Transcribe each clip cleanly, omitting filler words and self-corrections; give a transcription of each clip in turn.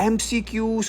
MCQs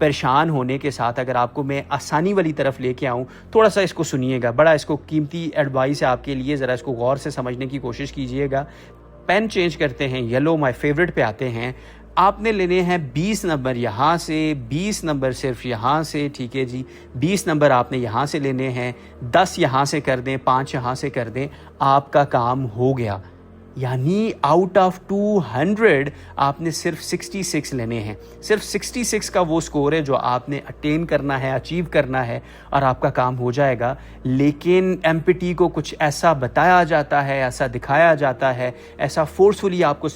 پریشان ہونے کے ساتھ اگر آپ کو میں آسانی والی طرف لے کے آؤں، تھوڑا سا اس کو سنیے گا، بڑا اس کو قیمتی ایڈوائس ہے آپ کے لیے، ذرا اس کو غور سے سمجھنے کی کوشش کیجیے گا۔ پین چینج کرتے ہیں، یلو مائی فیوریٹ پہ آتے ہیں۔ آپ نے لینے ہیں 20 نمبر یہاں سے، 20 نمبر صرف یہاں سے، ٹھیک ہے جی، 20 نمبر آپ نے یہاں سے لینے ہیں، 10 یہاں سے کر دیں، 5 یہاں سے کر دیں، آپ کا کام ہو گیا۔ یعنی آؤٹ آف 200 آپ نے صرف 66 لینے ہیں، صرف 66 کا وہ سکور ہے جو آپ نے اٹین کرنا ہے، اچیو کرنا ہے، اور آپ کا کام ہو جائے گا۔ لیکن ایم پی ٹی کو کچھ ایسا بتایا جاتا ہے، ایسا دکھایا جاتا ہے، ایسا فورسفلی آپ کو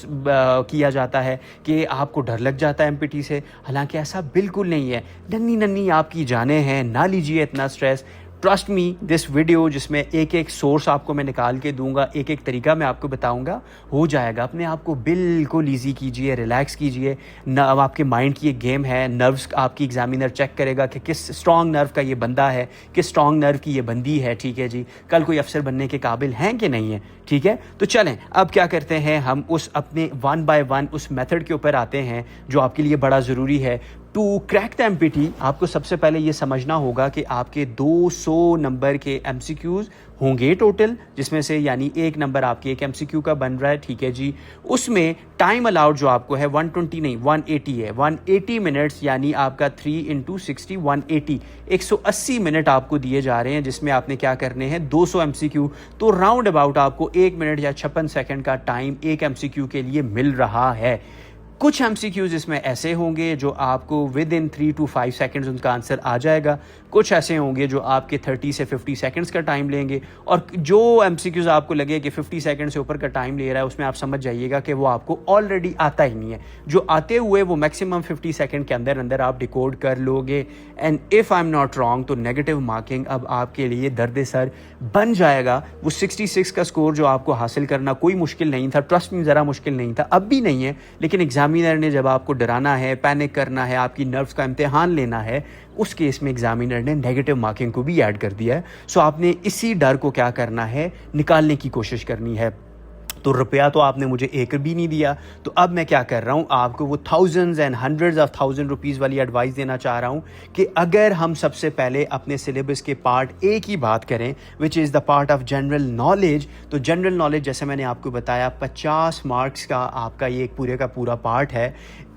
کیا جاتا ہے کہ آپ کو ڈر لگ جاتا ہے ایم پی ٹی سے، حالانکہ ایسا بالکل نہیں ہے۔ ننھی ننھی آپ کی جانیں ہیں، نہ لیجیے اتنا stress. Trust me this video, جس میں ایک ایک سورس آپ کو میں نکال کے دوں گا، ایک ایک طریقہ میں آپ کو بتاؤں گا، ہو جائے گا۔ اپنے آپ کو بالکل ایزی کیجئے، ریلیکس کیجئے۔ اب آپ کے مائنڈ کی ایک گیم ہے، نروز آپ کی ایگزامینر چیک کرے گا کہ کس اسٹرانگ نرو کا یہ بندہ ہے، کس اسٹرانگ نرو کی یہ بندی ہے، ٹھیک ہے جی، کل کوئی افسر بننے کے قابل ہیں کہ نہیں ہے، ٹھیک ہے۔ تو چلیں اب کیا کرتے ہیں، ہم اس اپنے 1 by 1 اس میتھڈ کے اوپر آتے ہیں جو آپ کے لیے بڑا ضروری ہے۔ To crack the M P T آپ کو سب سے پہلے یہ سمجھنا ہوگا کہ آپ کے 200 نمبر کے ایم سی کیوز ہوں گے ٹوٹل، جس میں سے یعنی ایک نمبر آپ کے ایک ایم سی کیو کا بن رہا ہے، ٹھیک ہے جی۔ اس میں ٹائم الاؤڈ جو آپ کو ہے 120 نہیں 180 ہے، 180 منٹس، یعنی آپ کا 3 into 60 180، 180 منٹ آپ کو دیے جا رہے ہیں، جس میں آپ نے کیا کرنے ہیں 200 ایم سی کیو۔ تو راؤنڈ اباؤٹ آپ کو 1 منٹ یا 56 سیکنڈ کا ٹائم ایک ایم سی کیو کے لیے مل رہا ہے۔ کچھ ایم سی کیوز اس میں ایسے ہوں گے جو آپ کو ود ان 3 to 5 سیکنڈز ان کا آنسر آ جائے گا، کچھ ایسے ہوں گے جو آپ کے 30 سے 50 سیکنڈز کا ٹائم لیں گے، اور جو ایم سی کیوز آپ کو لگے کہ 50 سیکنڈ سے اوپر کا ٹائم لے رہا ہے، اس میں آپ سمجھ جائیے گا کہ وہ آپ کو آلریڈی آتا ہی نہیں ہے، جو آتے ہوئے وہ میکسیمم 50 سیکنڈ کے اندر اندر آپ ڈیکوڈ کر لو گے۔ And if I am not wrong تو نیگیٹو مارکنگ اب آپ کے لیے درد سر بن جائے گا۔ وہ 66 کا سکور جو آپ کو حاصل کرنا کوئی مشکل نہیں تھا، ٹرسٹ میں ذرا مشکل نہیں تھا، اب بھی نہیں ہے، لیکن ایگزامینر نے جب آپ کو ڈرانا ہے، پینک کرنا ہے، آپ کی نروز کا امتحان لینا ہے، اس کیس میں ایگزامینر نے نیگیٹو مارکنگ کو بھی ایڈ کر دیا ہے۔ سو آپ نے اسی ڈر کو کیا کرنا ہے، نکالنے کی کوشش کرنی ہے۔ تو روپیہ تو آپ نے مجھے ایک بھی نہیں دیا، تو اب میں کیا کر رہا ہوں، آپ کو وہ thousands and hundreds of thousand rupees والی ایڈوائس دینا چاہ رہا ہوں کہ اگر ہم سب سے پہلے اپنے سلیبس کے پارٹ اے کی بات کریں، which is the part of general knowledge, تو جنرل نالج جیسے میں نے آپ کو بتایا 50 مارکس کا آپ کا یہ ایک پورے کا پورا پارٹ ہے۔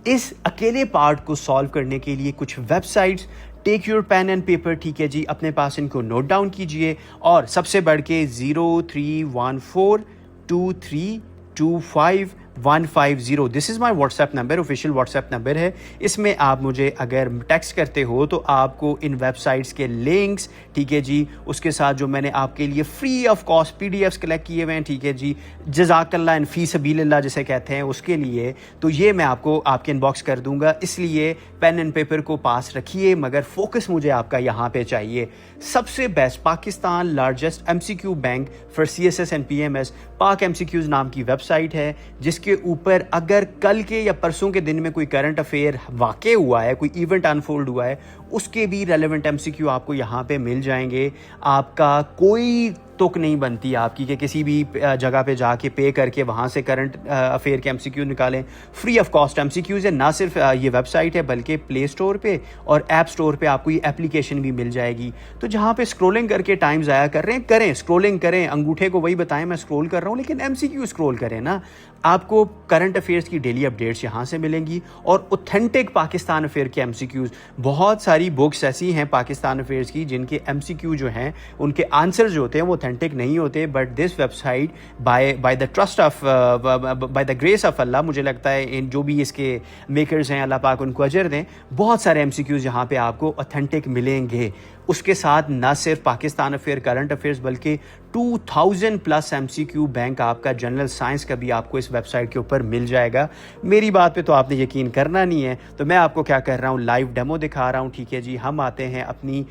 اس اکیلے پارٹ کو سالو کرنے کے لیے کچھ websites, take your pen and paper, ٹھیک ہے جی، اپنے پاس ان کو نوٹ ڈاؤن کیجئے، اور سب سے بڑھ کے 0314232150، this is my WhatsApp number, official WhatsApp number ہے۔ اس میں آپ مجھے اگر ٹیکسٹ کرتے ہو تو آپ کو ان ویب سائٹس کے لنکس، ٹھیک ہے جی، اس کے ساتھ جو میں نے آپ کے لیے free of cost P D Fs collect کیے ہوئے ہیں، ٹھیک ہے جی، جزاک اللہ ان فی سبیل اللہ جسے کہتے ہیں، اس کے لیے تو یہ میں آپ کو آپ کے ان باکس کر دوں گا۔ اس لیے پین اینڈ پیپر کو پاس رکھیے، مگر فوکس مجھے آپ کا یہاں پہ چاہیے۔ سب سے best Pakistan largest M C Q bank for C S S and P M S, Pak M C Qs نام کی ویب سائٹ ہے، جس کے اوپر اگر کل کے یا پرسوں کے دن میں کوئی کرنٹ افیئر واقع ہوا ہے، کوئی ایونٹ انفولڈ ہوا ہے، اس کے بھی ریلیونٹ ایم سی کیو آپ کو یہاں پہ مل جائیں گے۔ آپ کا کوئی تک نہیں بنتی آپ کی کہ کسی بھی جگہ پہ جا کے پے کر کے وہاں سے کرنٹ افیئر کے ایم سی کیو نکالیں۔ Free of cost M C Qs ہے، نہ صرف یہ ویب سائٹ ہے بلکہ پلے اسٹور پہ اور ایپ اسٹور پہ آپ کو یہ اپلیکیشن بھی مل جائے گی۔ تو جہاں پہ اسکرولنگ کر کے ٹائم ضائع کر رہے ہیں، کریں اسکرولنگ کریں، انگوٹھے کو وہی بتائیں میں اسکرول کر رہا ہوں، لیکن ایم سی کیو اسکرول کریں نا۔ آپ کو کرنٹ افیئرس کی ڈیلی اپڈیٹس یہاں سے ملیں گی، اور اوتھینٹک پاکستان افیئر کے ایم سی کیوز، بہت ساری بکس ایسی ہیں پاکستان افیئرس کی جن کے ایم سی کیو جو ہیں ان کے آنسر جو ہوتے ہیں وہ اوتھینٹک نہیں ہوتے، but this website by the trust of by the grace of Allah, مجھے لگتا ہے ان جو بھی اس کے میکرز ہیں، اللہ پاک ان کو اجر دیں، بہت سارے ایم سی کیوز یہاں پہ آپ کو اوتھینٹک ملیں گے۔ اس کے ساتھ نہ صرف پاکستان افیئر کرنٹ افیئرس بلکہ 2000 plus M C Q bank آپ کا جنرل سائنس کا بھی آپ کو اس ویب سائٹ کے اوپر مل جائے گا۔ میری بات پہ تو آپ نے یقین کرنا نہیں ہے، تو میں آپ کو کیا کر رہا ہوں، لائیو ڈیمو دکھا رہا ہوں، ٹھیک ہے جی۔ ہم آتے ہیں اپنی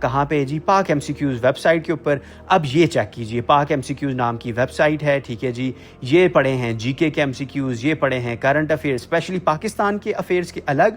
کہاں پہ جی، Pak M C Qs website کے اوپر۔ اب یہ چیک کیجئے، پاک ایم سی کیوز نام کی ویب سائٹ ہے، ٹھیک ہے جی۔ یہ پڑھے ہیں جی کے ایم سی کیوز، یہ پڑھے ہیں کرنٹ افیئرس، اسپیشلی پاکستان کے افیئرس کے الگ،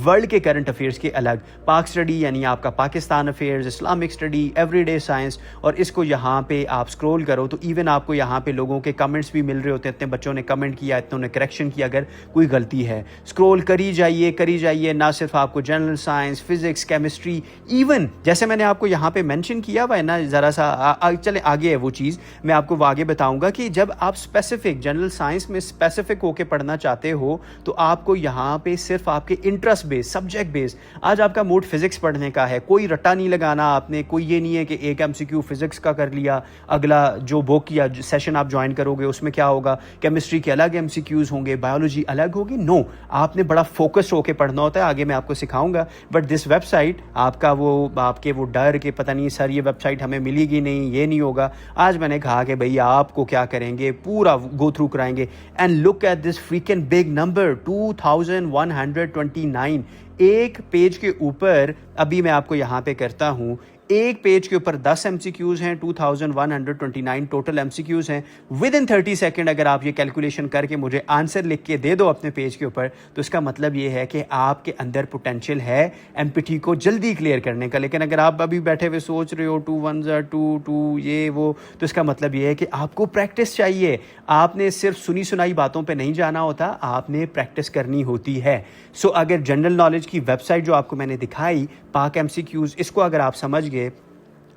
ورلڈ کے کرنٹ افیئرس کے الگ۔ پاک اسٹڈی یعنی آپ کا Pakistan affair affairs, Islamic study, every day science, اور اس کو یہاں پہ آپ اسکرول کرو تو ایون آپ کو یہاں پہ لوگوں کے کمنٹس بھی مل رہے ہوتے ہیں, اتنے بچوں نے کمنٹ کیا, اتنوں نے کریکشن کیا اگر کوئی غلطی ہے. اسکرول کری جائیے, نہ صرف آپ کو general science, physics, chemistry, even جیسے میں نے آپ کو یہاں پہ مینشن کیا ہوا ہے نا, ذرا سا چلیں آگے ہے وہ چیز, میں آپ کو آگے بتاؤں گا کہ جب آپ اسپیسیفک جنرل سائنس میں اسپیسیفک ہو کے پڑھنا چاہتے ہو تو آپ کو یہاں پہ صرف آپ کے انٹرسٹ بیس, سبجیکٹ بیس, آج آپ کا موڈ فزکس پڑھنے کا ہے, کوئی رٹا نہیں لگانا آپ نے, کوئی یہ نہیں ہے کہ ایک ایم سی کیو فزکس کا کر لیا, اگلا جو بک یا سیشن آپ جوائن کرو گے اس میں کیا ہوگا, کیمسٹری کے الگ ایم سی کیوز ہوں گے, بایولوجی الگ ہوگی. نو, آپ نے بڑا فوکس ہو کے پڑھنا ہوتا ہے, آگے میں آپ کو سکھاؤں گا. بٹ دس ویب سائٹ آپ کا وہ آپ کے وہ ڈر کہ پتہ نہیں سر یہ ویب سائٹ ہمیں ملے گی نہیں, یہ نہیں ہوگا, آج میں نے کہا کہ بھئی آپ کو کیا کریں گے, پورا گو تھرو کرائیں گے. And look at this freaking big number 2129. ایک پیج کے اوپر, ابھی میں آپ کو یہاں پہ کرتا ہوں, ایک پیج کے اوپر 10 ایم سی کیوز ہیں, 2129 ٹوٹل ایم سی کیوز ہیں. ود ان 30 سیکنڈ اگر آپ یہ کیلکولیشن کر کے مجھے آنسر لکھ کے دے دو اپنے پیج کے اوپر, تو اس کا مطلب یہ ہے کہ آپ کے اندر پوٹینشیل ہے ایم پی ٹی کو جلدی کلیئر کرنے کا. لیکن اگر آپ ابھی بیٹھے ہوئے سوچ رہے ہو 2 1 2 یہ وہ, تو اس کا مطلب یہ ہے کہ آپ کو پریکٹس چاہیے. آپ نے صرف سنی سنائی باتوں پہ نہیں جانا ہوتا, آپ نے پریکٹس کرنی ہوتی ہے. سو اگر جنرل نالج کی ویب سائٹ جو آپ کو میں نے دکھائی, پاک ایم سی کیوز, اس کو اگر آپ سمجھ گئے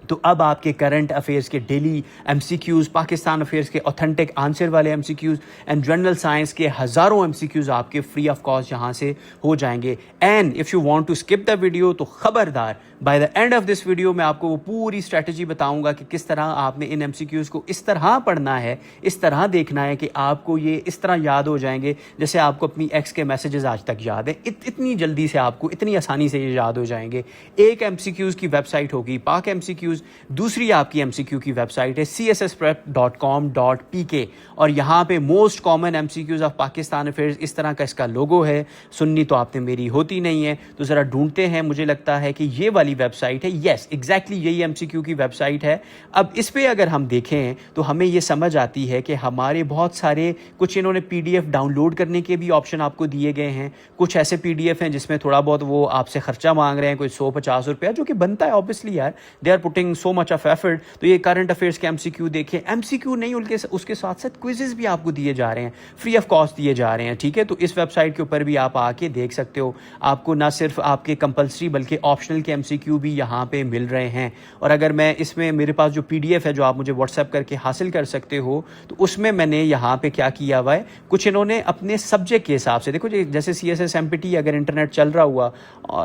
تو اب آپ کے کرنٹ افیئرس کے daily M C Qs, Pakistan affairs کے اوتھینٹک آنسر والے M C Qs, and general science کے ہزاروں ایم سی کیوز آپ کے فری آف کاسٹ یہاں سے ہو جائیں گے. And if you want to skip the video, تو خبردار, by the end of this video میں آپ کو وہ پوری اسٹریٹجی بتاؤں گا کہ کس طرح آپ نے ان ایم سی کیوز کو اس طرح پڑھنا ہے, اس طرح دیکھنا ہے کہ آپ کو یہ اس طرح یاد ہو جائیں گے جیسے آپ کو اپنی ایکس کے میسیجز آج تک یاد ہیں. اتنی جلدی سے آپ کو, اتنی آسانی سے یہ یاد ہو جائیں گے. ایک ایم سی کیوز کی ویب سائٹ ہوگی پاک ایم سی کیوز, دوسری آپ کی ایم سی کیو کی ویب سائٹ ہے cssprep.com.pk, اور یہاں پہ most common M C Qs of Pakistan affairs, اس طرح کا اس کا لوگو ہے. سننی تو آپ نے میری ہوتی نہیں ہے, تو ذرا ڈھونڈتے ہیں, مجھے لگتا ہے کہ یہ والی ویب سائٹ ہے. یس ایگزیکٹلی یہی ایم سی کیو کی ویب سائٹ ہے. اب اس پہ اگر ہم دیکھیں تو ہمیں یہ سمجھ آتی ہے کہ ہمارے بہت سارے, کچھ انہوں نے P D F download کرنے کے بھی آپشن آپ کو دیے گئے ہیں, کچھ ایسے پی ڈی ایف ہیں جس میں تھوڑا بہت وہ آپ سے خرچہ مانگ رہے ہیں, کوئی 150 روپیہ, جو کہ بنتا ہے obviously یار, they are putting so much of effort. تو یہ کرنٹ افیئرس کے ایم سی کیو دیکھیں, ایم سی کیو نہیں, اس کے ساتھ ساتھ کوئزز بھی آپ کو دیے جا رہے ہیں, فری آف کاسٹ دیے جا رہے ہیں. ٹھیک ہے, تو اس ویب سائٹ کے اوپر بھی آپ آ کے دیکھ سکتے ہو, آپ کو نہ صرف آپ کے کمپلسری بلکہ آپشنل کے ایم سی کیو بھی یہاں پہ مل رہے ہیں. اور اگر میں اس میں, میرے پاس جو پی ڈی ایف ہے جو آپ مجھے واٹس ایپ کر کے حاصل کر سکتے ہو, تو اس میں نے یہاں پہ کیا کیا ہوا ہے, کچھ انہوں نے اپنے سبجیکٹ کے حساب سے, دیکھو جیسے C S S M P T, اگر انٹرنیٹ چل رہا ہوا,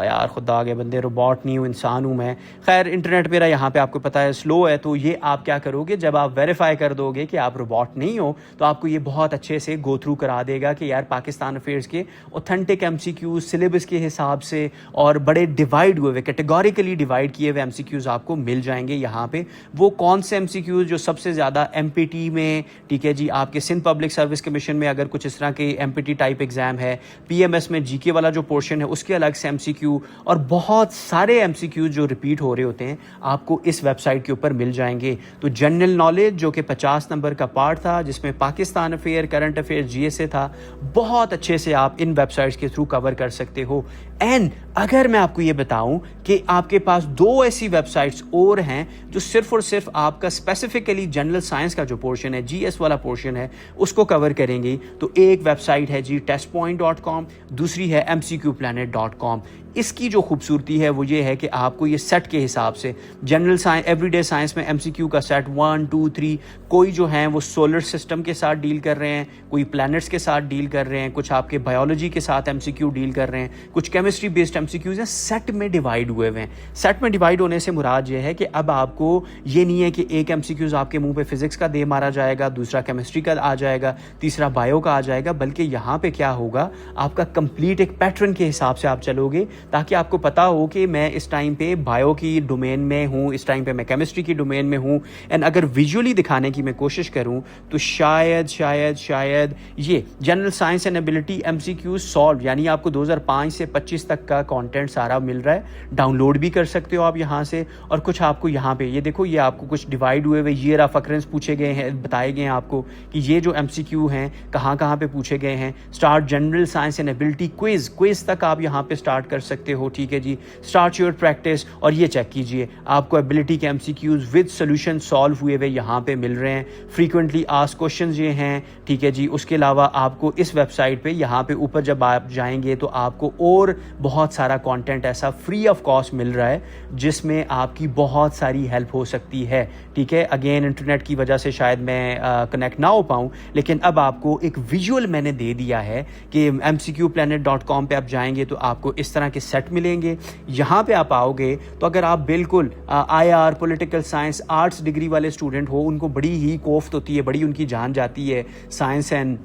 یار خدا کے بندے, روبوٹ نہیں ہوں, انسان ہوں میں, خیر انٹرنیٹ میرا یہاں پہ آپ کو پتا ہے سلو ہے, تو یہ آپ کیا کرو گے, جب آپ ویریفائی کر دو گے کہ آپ روبوٹ نہیں ہو, تو آپ کو یہ بہت اچھے سے گو تھرو کرا دے گا کہ یار پاکستان افیئرس کے authentic M C Qs syllabus کے حساب سے اور بڑے ڈیوائڈ ہوئے, کیٹیگوریکلی ڈیوائڈ کیے ہوئے ایم سی کیوز آپ کو مل جائیں گے یہاں پہ. وہ کون سے ایم سی کیوز جو سب سے زیادہ ایم پی ٹی میں, ٹھیک ہے جی, آپ کے سندھ پبلک سروس کمیشن میں اگر کچھ اس طرح کے M P T type exam ہے, پی ایم ایس میں جی کے والا جو پورشن ہے اس کے الگ سے ایم سی کیو, اور بہت سارے ایم سی کیوز جو ریپیٹ ہو رہے ہوتے ہیں آپ کو اس ویب سائٹ کے اوپر مل جائیں گے. تو جنرل نالج جو کہ 50 نمبر کا پارٹ تھا, جس میں Pakistan affair, current affair, G S A تھا, بہت اچھے سے آپ ان ویب سائٹس کے تھرو کور کر سکتے ہو. اینڈ اگر میں آپ کو یہ بتاؤں کہ آپ کے پاس 2 ایسی ویب سائٹس اور ہیں جو صرف اور صرف آپ کا اسپیسیفکلی جنرل سائنس کا جو پورشن ہے, جی ایس والا پورشن ہے, اس کو کور کریں گی, تو ایک ویب سائٹ ہے جی testpoint.com, دوسری ہے mcqplanet.com. اس کی جو خوبصورتی ہے وہ یہ ہے کہ آپ کو یہ سیٹ کے حساب سے, general science, every day science میں ایم سی کیو کا سیٹ 1 2 3, کوئی جو ہیں وہ سولر سسٹم کے ساتھ ڈیل کر رہے ہیں, کوئی پلانٹس کے ساتھ ڈیل کر رہے ہیں, کچھ آپ کے بایولوجی کے ساتھ ایم سی کیو ڈیل کر رہے ہیں, کچھ chemistry based M C Qs ہیں, سیٹ میں ڈیوائڈ ہوئے ہوئے ہیں. سیٹ میں ڈیوائڈ ہونے سے مراد یہ ہے کہ اب آپ کو یہ نہیں ہے کہ ایک ایم سی کیوز آپ کے منہ پہ فزکس کا دے مارا جائے گا, دوسرا کیمسٹری کا آ جائے گا, تیسرا بایو کا آ جائے گا, بلکہ یہاں پہ کیا ہوگا, آپ کا کمپلیٹ ایک پیٹرن کے حساب سے آپ چلو گے, تاکہ آپ کو پتا ہو کہ میں اس ٹائم پہ بایو کی ڈومین میں ہوں, اس ٹائم پہ میں کیمسٹری کی ڈومین میں ہوں. اینڈ اگر ویژولی دکھانے کی میں کوشش کروں تو شاید یہ general science and ability M C Q solve, یعنی آپ کو 2005 سے 25 25 تک کا کانٹینٹ سارا مل رہا ہے, ڈاؤن لوڈ بھی کر سکتے ہو آپ یہاں سے. اور کچھ آپ کو یہاں پہ یہ دیکھو, یہ آپ کو کچھ ڈیوائڈ ہوئے ہوئے ایئر آف اکرنس پوچھے گئے ہیں, بتائے گئے ہیں آپ کو کہ یہ جو ایم سی کیو ہیں کہاں کہاں پہ پوچھے گئے ہیں. Start general science and ability quiz تک آپ یہاں پہ اسٹارٹ کر سکتے ہو, ٹھیک ہے جی. اسٹارٹ یور پریکٹس, اور یہ چیک کیجئے آپ کو ایبلٹی کے M C Qs with solution solve ہوئے ہوئے یہاں پہ مل رہے ہیں. فریکوینٹلی آسک کوشچنز یہ ہیں, ٹھیک ہے جی. اس کے علاوہ آپ کو اس ویب سائٹ پہ یہاں پہ اوپر جب آپ جائیں گے تو آپ کو اور بہت سارا کانٹینٹ ایسا فری آف کاسٹ مل رہا ہے جس میں آپ کی بہت ساری ہیلپ ہو سکتی ہے, ٹھیک ہے. اگین انٹرنیٹ کی وجہ سے شاید میں کنیکٹ نہ ہو پاؤں, لیکن اب آپ کو ایک ویژول میں نے دے دیا ہے کہ mcqplanet.com پہ آپ جائیں گے تو آپ کو اس طرح کے سیٹ ملیں گے. یہاں پہ آپ آؤ گے تو اگر آپ بالکل I R political science arts degree والے اسٹوڈنٹ ہو, ان کو بڑی ہی کوفت ہوتی ہے, بڑی ان کی جان جاتی ہے science and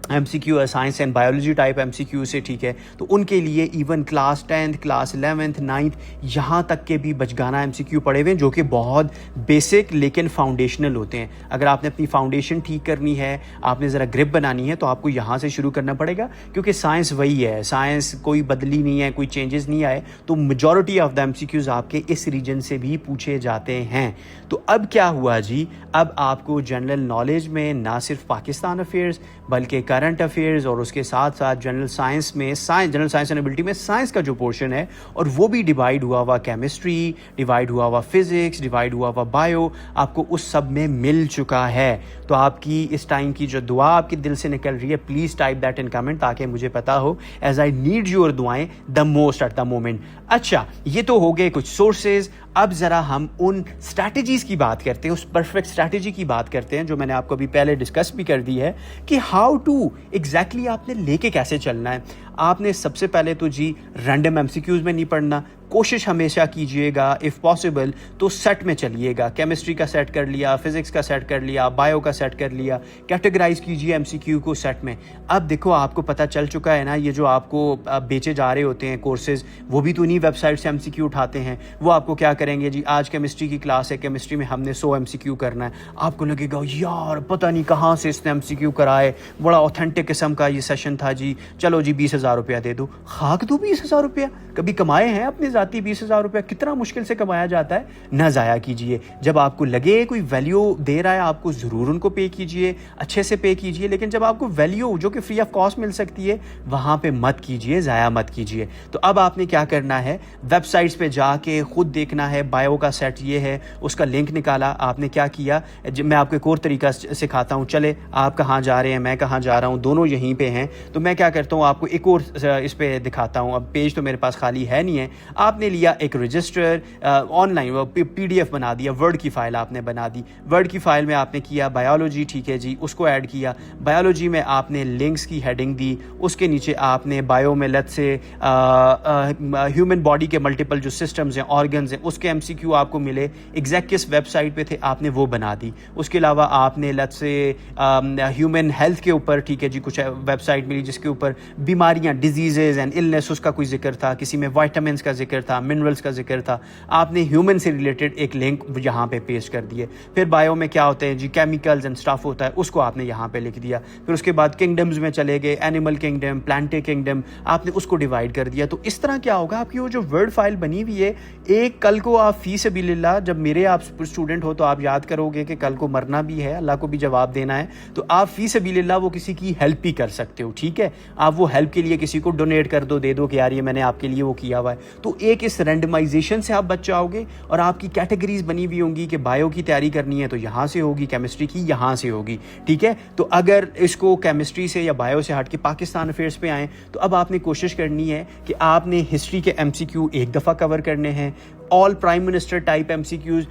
M C Q, science and biology type M C Q سے, ٹھیک ہے. تو ان کے لیے even class 10th class 11th 9th یہاں تک کے بھی بچگانہ ایم سی کیو پڑھے ہوئے ہیں جو کہ بہت بیسک لیکن فاؤنڈیشنل ہوتے ہیں. اگر آپ نے اپنی فاؤنڈیشن ٹھیک کرنی ہے, آپ نے ذرا گرپ بنانی ہے, تو آپ کو یہاں سے شروع کرنا پڑے گا, کیونکہ سائنس وہی ہے, سائنس کوئی بدلی نہیں ہے, کوئی چینجز نہیں آئے. تو majority of the M C Qs آپ کے اس ریجن سے بھی پوچھے جاتے ہیں. تو اب کیا ہوا جی, اب آپ کو جنرل نالج میں نہ صرف پاکستان افیئرز بلکہ کرنٹ افیئرز اور اس کے ساتھ ساتھ جنرل سائنس میں جنرل سائنس اینڈ ایبلٹی میں سائنس کا جو پورشن ہے, اور وہ بھی ڈیوائڈ ہوا ہوا کیمسٹری, ڈیوائڈ ہوا ہوا فزکس, ڈیوائڈ ہوا ہوا بایو, آپ کو اس سب میں مل چکا ہے. تو آپ کی اس ٹائم کی جو دعا آپ کے دل سے نکل رہی ہے, please type that in comment تاکہ مجھے پتا ہو, ایز آئی نیڈ یور دعائیں the most at the moment. اچھا, یہ تو ہو گئے کچھ سورسز. اب ذرا ہم ان اسٹریٹجیز کی بات کرتے ہیں, اس پرفیکٹ اسٹریٹجی کی بات کرتے ہیں جو میں نے آپ کو ابھی پہلے ڈسکس بھی کر دی ہے کہ ہاؤ ٹو ایگزیکٹلی آپ نے لے کے کیسے چلنا ہے. آپ نے سب سے پہلے تو جی رینڈم ایم سی کیوز میں نہیں پڑھنا, کوشش ہمیشہ کیجئے گا اف پاسبل تو سیٹ میں چلیے گا. کیمسٹری کا سیٹ کر لیا, فزکس کا سیٹ کر لیا, بایو کا سیٹ کر لیا, کیٹیگرائز کیجئے ایم سی کیو کو سیٹ میں. اب دیکھو آپ کو پتہ چل چکا ہے نا, یہ جو آپ کو بیچے جا رہے ہوتے ہیں کورسز, وہ بھی تو انہیں ویب سائٹ سے ایم سی کیو اٹھاتے ہیں. وہ آپ کو کیا کریں گے جی, آج کیمسٹری کی کلاس ہے, کیمسٹری میں ہم نے 100 ایم سی کیو کرنا ہے. آپ کو لگے گا یار پتہ نہیں کہاں سے اس نے ایم سی کیو کرائے, بڑا اوتھینٹک قسم کا یہ سیشن تھا جی, چلو جی 20,000 روپیہ دے دو. خاک دو 20,000 روپیہ, کبھی کمائے ہیں اپنے ذاتی 20,000 روپیہ؟ کتنا مشکل سے کمایا جاتا ہے. نہ ضائع کیجئے. جب آپ کو لگے کوئی ویلیو دے رہا ہے آپ کو, ضرور ان کو پے کیجئے, اچھے سے پے کیجئے. لیکن جب آپ کو ویلیو جو کہ فری آف کاسٹ مل سکتی ہے, وہاں پہ مت کیجئے, ضائع مت کیجئے. تو اب آپ نے کیا کرنا ہے, ویب سائٹس پہ جا کے خود دیکھنا ہے. بایو کا سیٹ یہ ہے, اس کا لنک نکالا. آپ نے کیا کیا, میں آپ کو ایک اور طریقہ سکھاتا ہوں. چلے آپ کہاں جا رہے ہیں, میں کہاں جا رہا ہوں, دونوں یہیں پہ ہیں. تو میں کیا کرتا ہوں, آپ کو ایک اور اس پہ دکھاتا ہوں. اب پیج تو میرے پاس خالی ہے نہیں ہے. آپ نے لیا ایک register online, P D F بنا دیا, ورڈ کی فائل آپ نے بنا دی. ورڈ کی فائل میں آپ نے کیا بایولوجی, ٹھیک ہے جی, اس کو ایڈ کیا. بایولوجی میں آپ نے لنکس کی ہیڈنگ دی. اس کے نیچے آپ نے بایو میں لیٹ سے ہیومن باڈی کے ملٹیپل جو سسٹمز ہیں, آرگنز ہیں, اس کے ایم سی کیو آپ کو ملے, ایگزیکٹ کس ویب سائٹ پہ تھے آپ نے وہ بنا دی. اس کے علاوہ آپ نے لیٹ سے ہیومن ہیلتھ کے اوپر, ٹھیک ہے جی, کچھ ویب سائٹ ملی جس کے اوپر بیماریاں, ڈیزیزز اینڈ النیس, اس کا کوئی ذکر تھا. کسی میں وائٹامنس کا ذکر تھا, منرلس کا ذکر تھا. آپ نے ہیومن سے ریلیٹڈ ایک لنک یہاں پہ پیسٹ کر دیے. پھر بایو میں کیا ہوتے ہیں جی, کیمیکلز اینڈ سٹاف ہوتا ہے, اس کو آپ نے یہاں پہ لکھ دیا. پھر اس کے بعد کنگڈمز میں چلے گئے, اینیمل کنگڈم, پلانٹ کنگڈم, آپ نے اس کو ڈیوائڈ کر دیا. تو اس طرح کیا ہوگا, آپ کی وہ جو ورڈ فائل بنی ہوئی ہے, ایک کل کو آپ فی سبیل اللہ, جب میرے آپ اسٹوڈنٹ ہو تو آپ یاد کرو گے کہ کل کو مرنا بھی ہے, اللہ کو بھی جواب دینا ہے, تو آپ فی سبیل اللہ وہ کسی کی ہیلپ بھی کر سکتے ہو. ٹھیک ہے, آپ وہ ہیلپ کے لیے کسی کو ڈونیٹ کر دو, دے دو کہ یار یہ میں نے آپ کے لیے وہ کیا ہوا ہے. تو ایک اس رینڈمائزیشن سے آپ بچ جاؤ گے, اور آپ کی کیٹیگریز بنی ہوئی ہوں گی کہ بایو کی تیاری کرنی ہے تو یہاں سے ہوگی, کیمسٹری کی یہاں سے ہوگی. ٹھیک ہے, تو اگر اس کو کیمسٹری سے یا بایو سے ہٹ کے پاکستان افیئرس پہ آئیں, تو اب آپ نے کوشش کرنی ہے کہ آپ نے ہسٹری کے ایم سی کیو ایک دفعہ کور کرنے ہیں. All prime minister type M C Qs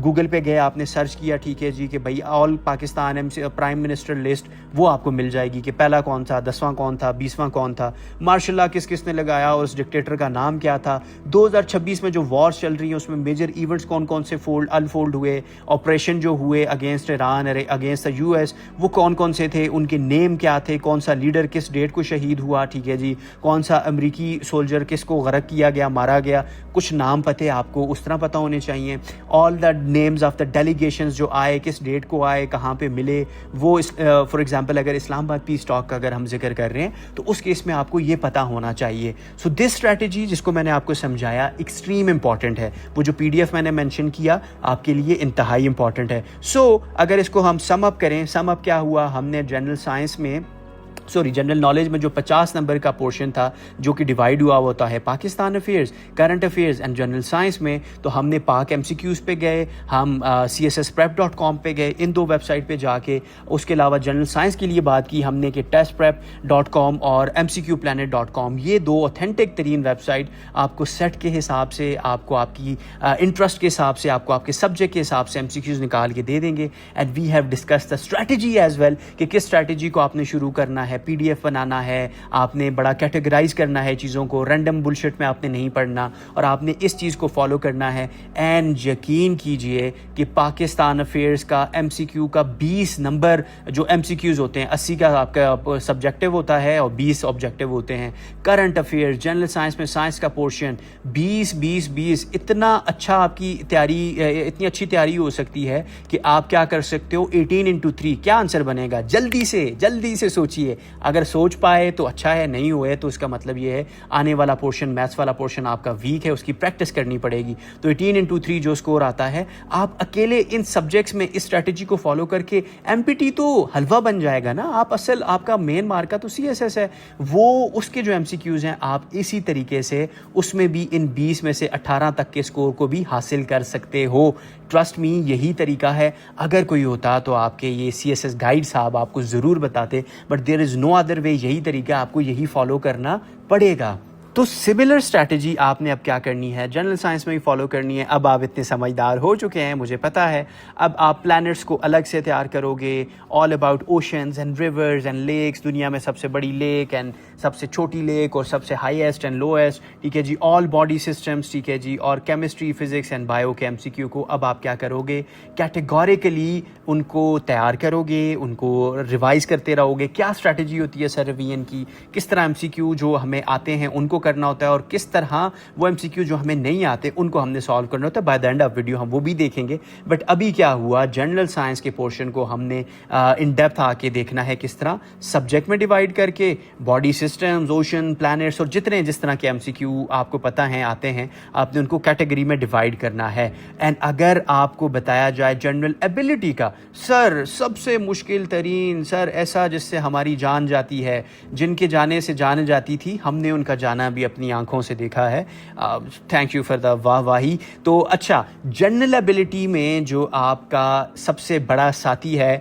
Google پہ گئے, آپ نے سرچ کیا, ٹھیک ہے جی, کہ بھائی آل پاکستان پرائم منسٹر لسٹ, وہ آپ کو مل جائے گی کہ پہلا کون تھا, 10واں کون تھا, 20واں کون تھا, مارشل لا کس نے لگایا, اور اس ڈکٹیٹر کا نام کیا تھا. 2026 میں جو وارز چل رہی ہیں اس میں میجر ایونٹس کون کون سے انفولڈ ہوئے, آپریشن جو ہوئے against Iran, against U S, وہ کون کون سے تھے, ان کے نیم کیا تھے, کون سا لیڈر کس ڈیٹ کو شہید ہوا, ٹھیک ہے جی, کون سا امریکی سولجر کس کو غرق کیا گیا, مارا گیا, کچھ نام پتے باتیں آپ کو اس طرح پتہ ہونے چاہیے. All the names of the delegations جو آئے, کس ڈیٹ کو آئے, کہاں پہ ملے, وہ فار ایگزامپل اگر اسلام آباد پیس ٹاک کا اگر ہم ذکر کر رہے ہیں تو اس کیس میں آپ کو یہ پتہ ہونا چاہیے. سو دس اسٹریٹجی جس کو میں نے آپ کو سمجھایا ایکسٹریم امپورٹنٹ ہے. وہ جو PDF میں نے مینشن کیا آپ کے لیے انتہائی امپورٹنٹ ہے. سو اگر اس کو ہم سم اپ کریں, سم اپ کیا ہوا, ہم نے جنرل نالج میں جو 50 نمبر کا پورشن تھا جو کہ ڈیوائیڈ ہوا ہوتا ہے Pakistan affairs, current affairs and general science میں, تو ہم نے پاک MCQs پہ گئے, ہم cssprep.com پہ گئے, ان 2 ویب سائٹ پہ جا کے. اس کے علاوہ جنرل سائنس کے لیے بات کی ہم نے کہ testprep.com اور mcqplanet.com, یہ 2 اوتھینٹک ترین ویب سائٹ آپ کو سیٹ کے حساب سے, آپ کو آپ کی انٹرسٹ کے حساب سے, آپ کو آپ کے سبجیکٹ کے حساب سے MCQs نکال کے دے دیں گے. And we have discuss the strategy as well کہ کس اسٹریٹجی کو آپ نے شروع کرنا ہے. PDF بنانا ہے, آپ نے بڑا کیٹیگرائز کرنا ہے چیزوں کو, رینڈم بلشٹ میں آپ نے نہیں پڑھنا, اور آپ نے اس چیز کو فالو کرنا ہے. اینڈ یقین کیجئے کہ پاکستان افیئرز کا MCQ کا 20 نمبر جو MCQs ہوتے ہیں, 80 کا آپ کا سبجیکٹیو ہوتا ہے اور 20 آبجیکٹیو ہوتے ہیں. کرنٹ افیئرز, جنرل سائنس میں سائنس کا پورشن 20 اتنا اچھا آپ کی تیاری, اتنی اچھی تیاری ہو سکتی ہے کہ آپ کیا کر سکتے ہو. 18x3 کیا آنسر بنے گا, جلدی سے سوچئے. اگر سوچ پائے تو اچھا ہے, نہیں ہوئے تو اس کا مطلب یہ ہے آنے والا پورشن, میتھس والا پورشن آپ کا ویک ہے, اس کی پریکٹس کرنی پڑے گی. تو 18x3 جو سکور آتا ہے, آپ اکیلے ان سبجیکٹس میں اس اسٹریٹجی کو فالو کر کے MPT تو حلوہ بن جائے گا نا. آپ کا مین مارکا تو CSS ہے, وہ اس کے جو MCQs ہیں آپ اسی طریقے سے اس میں بھی ان 20 میں سے 18 تک کے سکور کو بھی حاصل کر سکتے ہو. ٹرسٹ می, یہی طریقہ ہے. اگر کوئی ہوتا تو آپ کے یہ CSS گائیڈ صاحب آپ کو ضرور بتاتے, but there is no other way. یہی طریقہ آپ کو یہی فالو کرنا پڑے گا. تو سملر اسٹریٹجی آپ نے اب کیا کرنی ہے, جنرل سائنس میں ہی فالو کرنی ہے. اب آپ اتنے سمجھدار ہو چکے ہیں, مجھے پتہ ہے. اب آپ پلانٹس کو الگ سے تیار کرو گے, all about oceans and rivers and lakes, دنیا میں سب سے بڑی لیک اینڈ سب سے چھوٹی لیک اور سب سے ہائیسٹ اینڈ لویسٹ, ٹھیک ہے جی, آل باڈی سسٹمز, ٹھیک ہے جی, اور کیمسٹری, فزکس اینڈ بایو کے MCQ کو اب آپ کیا کرو گے, کیٹیگوریکلی ان کو تیار کرو گے, ان کو ریوائز کرتے رہو گے. کیا اسٹریٹجی ہوتی ہے سر ریویژن کی, کس طرح MCQ جو ہمیں آتے ہیں ان کو کرنا ہوتا ہے, اور کس طرح وہ MCQ جو ہمیں نہیں آتے ان کو ہم نے سالو کرنا ہوتا ہے. By the end of video ہم وہ بھی دیکھیں گے. بٹ ابھی کیا ہوا, جنرل سائنس کے پورشن کو ہم نے ان ڈیپتھ آ کے دیکھنا ہے کس طرح سبجیکٹ میں ڈیوائڈ کر کے, باڈی سسٹمز, اوشن, پلانٹس اور جس طرح کے MCQ آپ کو پتہ ہیں آتے ہیں, آپ نے ان کو کیٹیگری میں ڈیوائڈ کرنا ہے. اینڈ اگر آپ کو بتایا جائے جنرل ایبلٹی کا, سر سب سے مشکل ترین, سر ایسا جس سے ہماری جان جاتی ہے, جن کے جانے سے جان جاتی تھی, ہم نے ان کا جانا بھی اپنی آنکھوں سے دیکھا ہے. تھینک یو فار دا واہ واہی. تو اچھا, جنرل ایبلٹی میں جو آپ کا سب سے بڑا ساتھی ہے,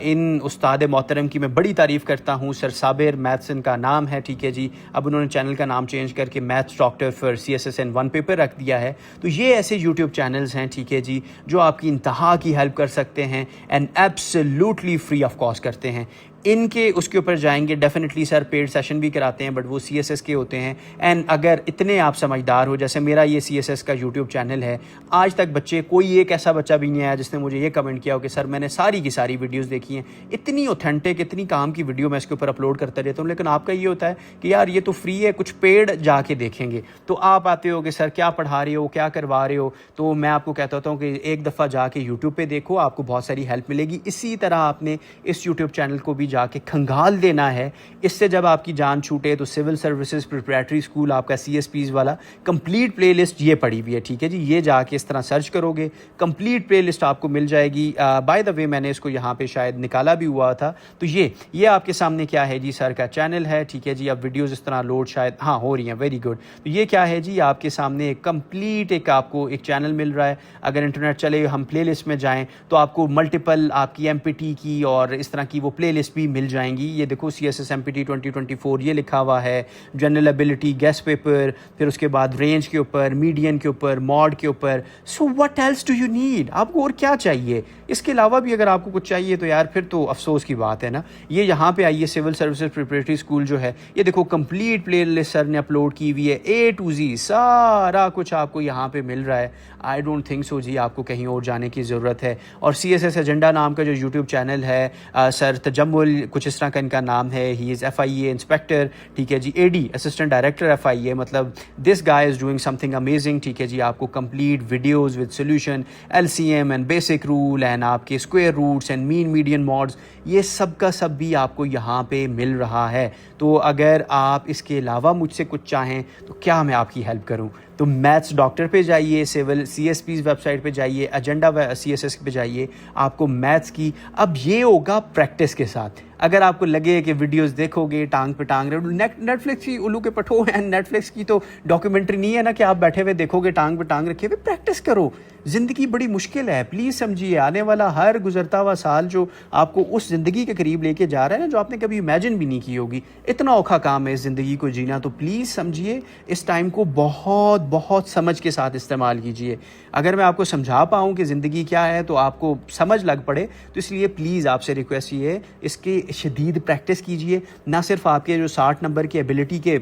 ان استاد محترم کی میں بڑی تعریف کرتا ہوں, سر صابر میتھس ان کا نام ہے, ٹھیک ہے جی. اب انہوں نے چینل کا نام چینج کر کے maths doctor for CSSN 1 paper رکھ دیا ہے. تو یہ ایسے YouTube چینلز ہیں, ٹھیک ہے جی, جو آپ کی انتہا کی ہیلپ کر سکتے ہیں and absolutely free of cost کرتے ہیں. ان کے اس کے اوپر جائیں گے. ڈیفینیٹلی سر پیڈ سیشن بھی کراتے ہیں, بٹ وہ CSS کے ہوتے ہیں. اینڈ اگر اتنے آپ سمجھدار ہو, جیسے میرا یہ CSS کا YouTube چینل ہے, آج تک بچے, کوئی ایک ایسا بچہ بھی نہیں آیا جس نے مجھے یہ کمنٹ کیا ہو کہ سر میں نے ساری کی ساری ویڈیوز دیکھی ہیں, اتنی اوتھینٹک, اتنی کام کی ویڈیو میں اس کے اوپر اپلوڈ کرتا رہتا ہوں. لیکن آپ کا یہ ہوتا ہے کہ یار یہ تو فری ہے, کچھ پیڈ جا کے دیکھیں گے. تو آپ آتے ہو کہ سر کیا پڑھا رہے ہو, کیا کروا رہے ہو, تو میں آپ کو کہتا ہوتا ہوں کہ ایک دفعہ جا کے YouTube پہ دیکھو, آپ کو بہت ساری ہیلپ ملے گی. اسی طرح آپ نے اس YouTube چینل کو بھی جا کے کھنگال دینا ہے. اس سے جب آپ کی جان چھوٹے تو سول سروسز پریپریٹری اسکول آپ کا CSPs والا کمپلیٹ پلے لسٹ یہ پڑی ہوئی ہے, ٹھیک ہے جی. یہ جا کے اس طرح سرچ کرو گے, کمپلیٹ پلے لسٹ آپ کو مل جائے گی. بائی دا وے میں نے اس کو یہاں پہ شاید نکالا بھی ہوا تھا. تو یہ آپ کے سامنے کیا ہے جی, سر کا چینل ہے, ٹھیک ہے جی. اب ویڈیوز اس طرح لوڈ شاید ہاں ہو رہی ہیں, ویری گڈ. تو یہ کیا ہے جی, آپ کے سامنے کمپلیٹ ایک آپ کو ایک چینل مل رہا ہے. اگر انٹرنیٹ چلے, ہم پلے لسٹ میں جائیں تو آپ کو ملٹیپل آپ کی MPT کی اور اس طرح کی وہ پلے لسٹ بھی مل جائیں گی. یہ دیکھو CSS MPT 2024 یہ لکھا ہوا ہے, جنرل ایبلٹی گیس پیپر, پھر اس کے بعد رینج کے اوپر, میڈین کے اوپر, ماڈ کے اوپر. So what else do you need, آپ کو اور کیا چاہیے؟ اس کے علاوہ بھی اگر آپ کو کچھ چاہیے تو یار پھر تو افسوس کی بات ہے نا. یہ یہاں پہ آئیے, سول سروسز پریپریٹری اسکول جو ہے, یہ دیکھو کمپلیٹ پلے لسٹ سر نے اپلوڈ کی ہوئی ہے, A to Z سارا کچھ آپ کو یہاں پہ مل رہا ہے. آئی ڈونٹ تھنک سو جی آپ کو کہیں اور جانے کی ضرورت ہے. اور CSS ایجنڈا نام کا جو YouTube چینل ہے, سر تجمل بالکل کچھ اس طرح کا ان کا نام ہے. ہی از FIA انسپیکٹر, ٹھیک ہے جی, AD اسسٹنٹ ڈائریکٹر FIA, مطلب this guy is doing something amazing, ٹھیک ہے جی. آپ کو complete videos with solution, LCM and basic rule and آپ کے square roots and mean median modes, یہ سب کا سب بھی آپ کو یہاں پہ مل رہا ہے. تو اگر آپ اس کے علاوہ مجھ سے کچھ چاہیں تو کیا میں آپ کی ہیلپ کروں؟ تو میتھس ڈاکٹر پہ جائیے, سول CSP's ویب سائٹ پہ جائیے, ایجنڈا CSS پہ جائیے. آپ کو میتھس کی اب یہ ہوگا پریکٹس کے ساتھ. اگر آپ کو لگے کہ ویڈیوز دیکھو گے ٹانگ پہ ٹانگ رہے, نیٹ فلکس کی الو کے پٹھو ہیں, نیٹ فلکس کی تو ڈاکیومنٹری نہیں ہے نا کہ آپ بیٹھے ہوئے دیکھو گے ٹانگ پہ ٹانگ رکھے ہوئے. پریکٹس کرو. زندگی بڑی مشکل ہے, پلیز سمجھیے. آنے والا ہر گزرتا ہوا سال جو آپ کو اس زندگی کے قریب لے کے جا رہا ہے نا جو آپ نے کبھی امیجن بھی نہیں کی ہوگی, اتنا اوکھا کام ہے اس زندگی کو جینا. تو پلیز سمجھیے, اس ٹائم کو بہت بہت سمجھ کے ساتھ استعمال کیجیے. اگر میں آپ کو سمجھا پاؤں کہ زندگی کیا ہے تو آپ کو سمجھ لگ پڑے, تو اس لیے پلیز آپ سے ریکویسٹ یہ ہے, اس کی شدید پریکٹس کیجیے. نہ صرف آپ کے جو 60 نمبر کے ایبلٹی کے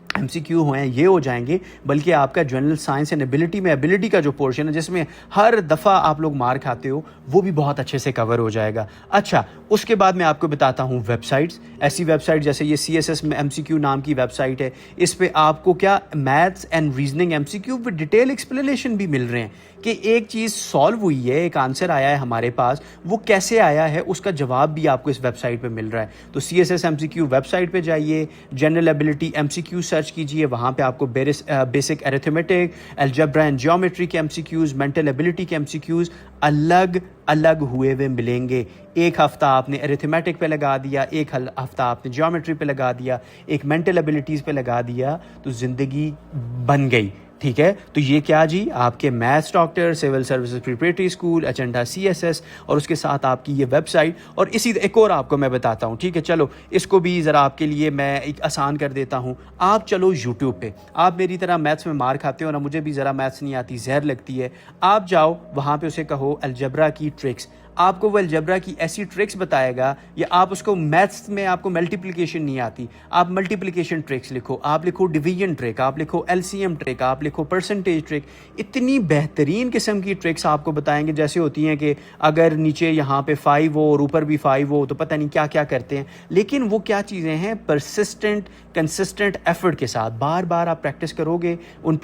MCQ ہیں یہ ہو جائیں گے, بلکہ آپ کا جنرل سائنس اینڈ ایبلٹی میں ایبلٹی کا جو پورشن ہے جس میں ہر دفعہ آپ لوگ مار کھاتے ہو, وہ بھی بہت اچھے سے کور ہو جائے گا. اچھا, اس کے بعد میں آپ کو بتاتا ہوں ویب سائٹس. ایسی ویب سائٹ جیسے یہ CSS میں MCQ نام کی ویب سائٹ ہے, اس پہ آپ کو کیا maths and reasoning MCQ with detail explanation بھی مل رہے ہیں کہ ایک چیز سالو ہوئی ہے, ایک آنسر آیا ہے ہمارے پاس, وہ کیسے آیا ہے اس کا جواب بھی آپ کو اس ویب سائٹ پہ مل رہا ہے. تو CSS MCQ ویب سائٹ پہ جائیے, جنرل ایبلٹی MCQ سرچ کیجیے, وہاں پہ آپ کو بیسک ایریتھمیٹک, الجبرا اینڈ جیومیٹری کے MCQs, مینٹل ایبلٹی کے MCQs الگ الگ ہوئے ملیں گے. ایک ہفتہ آپ نے ایریتھمیٹک پہ لگا دیا, ایک ہفتہ آپ نے جیومیٹری پہ لگا دیا, ایک مینٹل ایبلٹیز پہ لگا دیا, تو زندگی بن گئی. ٹھیک ہے, تو یہ کیا جی, آپ کے maths doctor, civil services preparatory school, agenda CSS, اور اس کے ساتھ آپ کی یہ ویب سائٹ. اور اسی ایک اور آپ کو میں بتاتا ہوں, ٹھیک ہے, چلو اس کو بھی ذرا آپ کے لیے میں ایک آسان کر دیتا ہوں. آپ چلو YouTube پہ, آپ میری طرح میتھس میں مار کھاتے ہو نا, مجھے بھی ذرا میتھس نہیں آتی, زہر لگتی ہے, آپ جاؤ وہاں پہ اسے کہو الجبرا کی ٹرکس. آپ کو وہ الجبرا کی ایسی ٹرکس بتائے گا, یا آپ اس کو میتھس میں آپ کو ملٹیپلیکیشن نہیں آتی, آپ ملٹیپلیکیشن ٹرکس لکھو, آپ لکھو ڈویژن ٹرک, آپ لکھو LCM ٹرک, آپ لکھو پرسنٹیج ٹرک. اتنی بہترین قسم کی ٹرکس آپ کو بتائیں گے, جیسے ہوتی ہیں کہ اگر نیچے یہاں پہ 5 ہو اور اوپر بھی 5 ہو تو پتہ نہیں کیا کیا کرتے ہیں. لیکن وہ کیا چیزیں ہیں, پرسسٹنٹ کنسسٹنٹ ایفرٹ کے ساتھ بار بار آپ پریکٹس کرو گے ان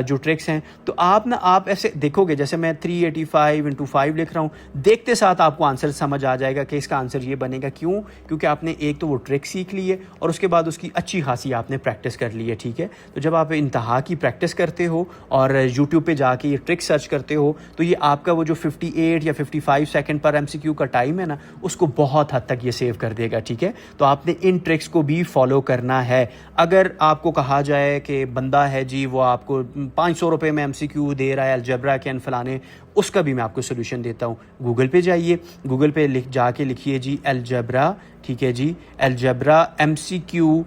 جو ٹرکس ہیں, تو آپ ایسے دیکھو گے, جیسے میں 385 into 5 لکھ رہا ہوں, دیکھتے ساتھ آپ کو آنسر سمجھ آ جائے گا کہ اس کا آنسر یہ بنے گا. کیوں؟ کیونکہ آپ نے ایک تو وہ ٹرک سیکھ لی ہے, اور اس کے بعد اس کی اچھی خاصی آپ نے پریکٹس کر لی ہے. ٹھیک ہے, تو جب آپ انتہا کی پریکٹس کرتے ہو اور YouTube پہ جا کے یہ ٹرک سرچ کرتے ہو, تو یہ آپ کا وہ جو 58 یا 55 سیکنڈ پر MCQ کا ٹائم ہے نا, اس کو بہت حد تک یہ سیو کر دے گا. ٹھیک ہے, تو آپ نے ان ٹرکس کو بھی فالو کرنا ہے. اگر آپ کو کہا جائے کہ بندہ ہے جی وہ آپ کو 500 روپے میں MCQ دے رہا ہے الجبرا کے فلانے, اس کا بھی میں آپ کو سولوشن دیتا ہوں. گوگل پہ جائیے, گوگل پہ جا کے لکھیے جی الجبرا, ٹھیک ہے جی, الجبرا MCQ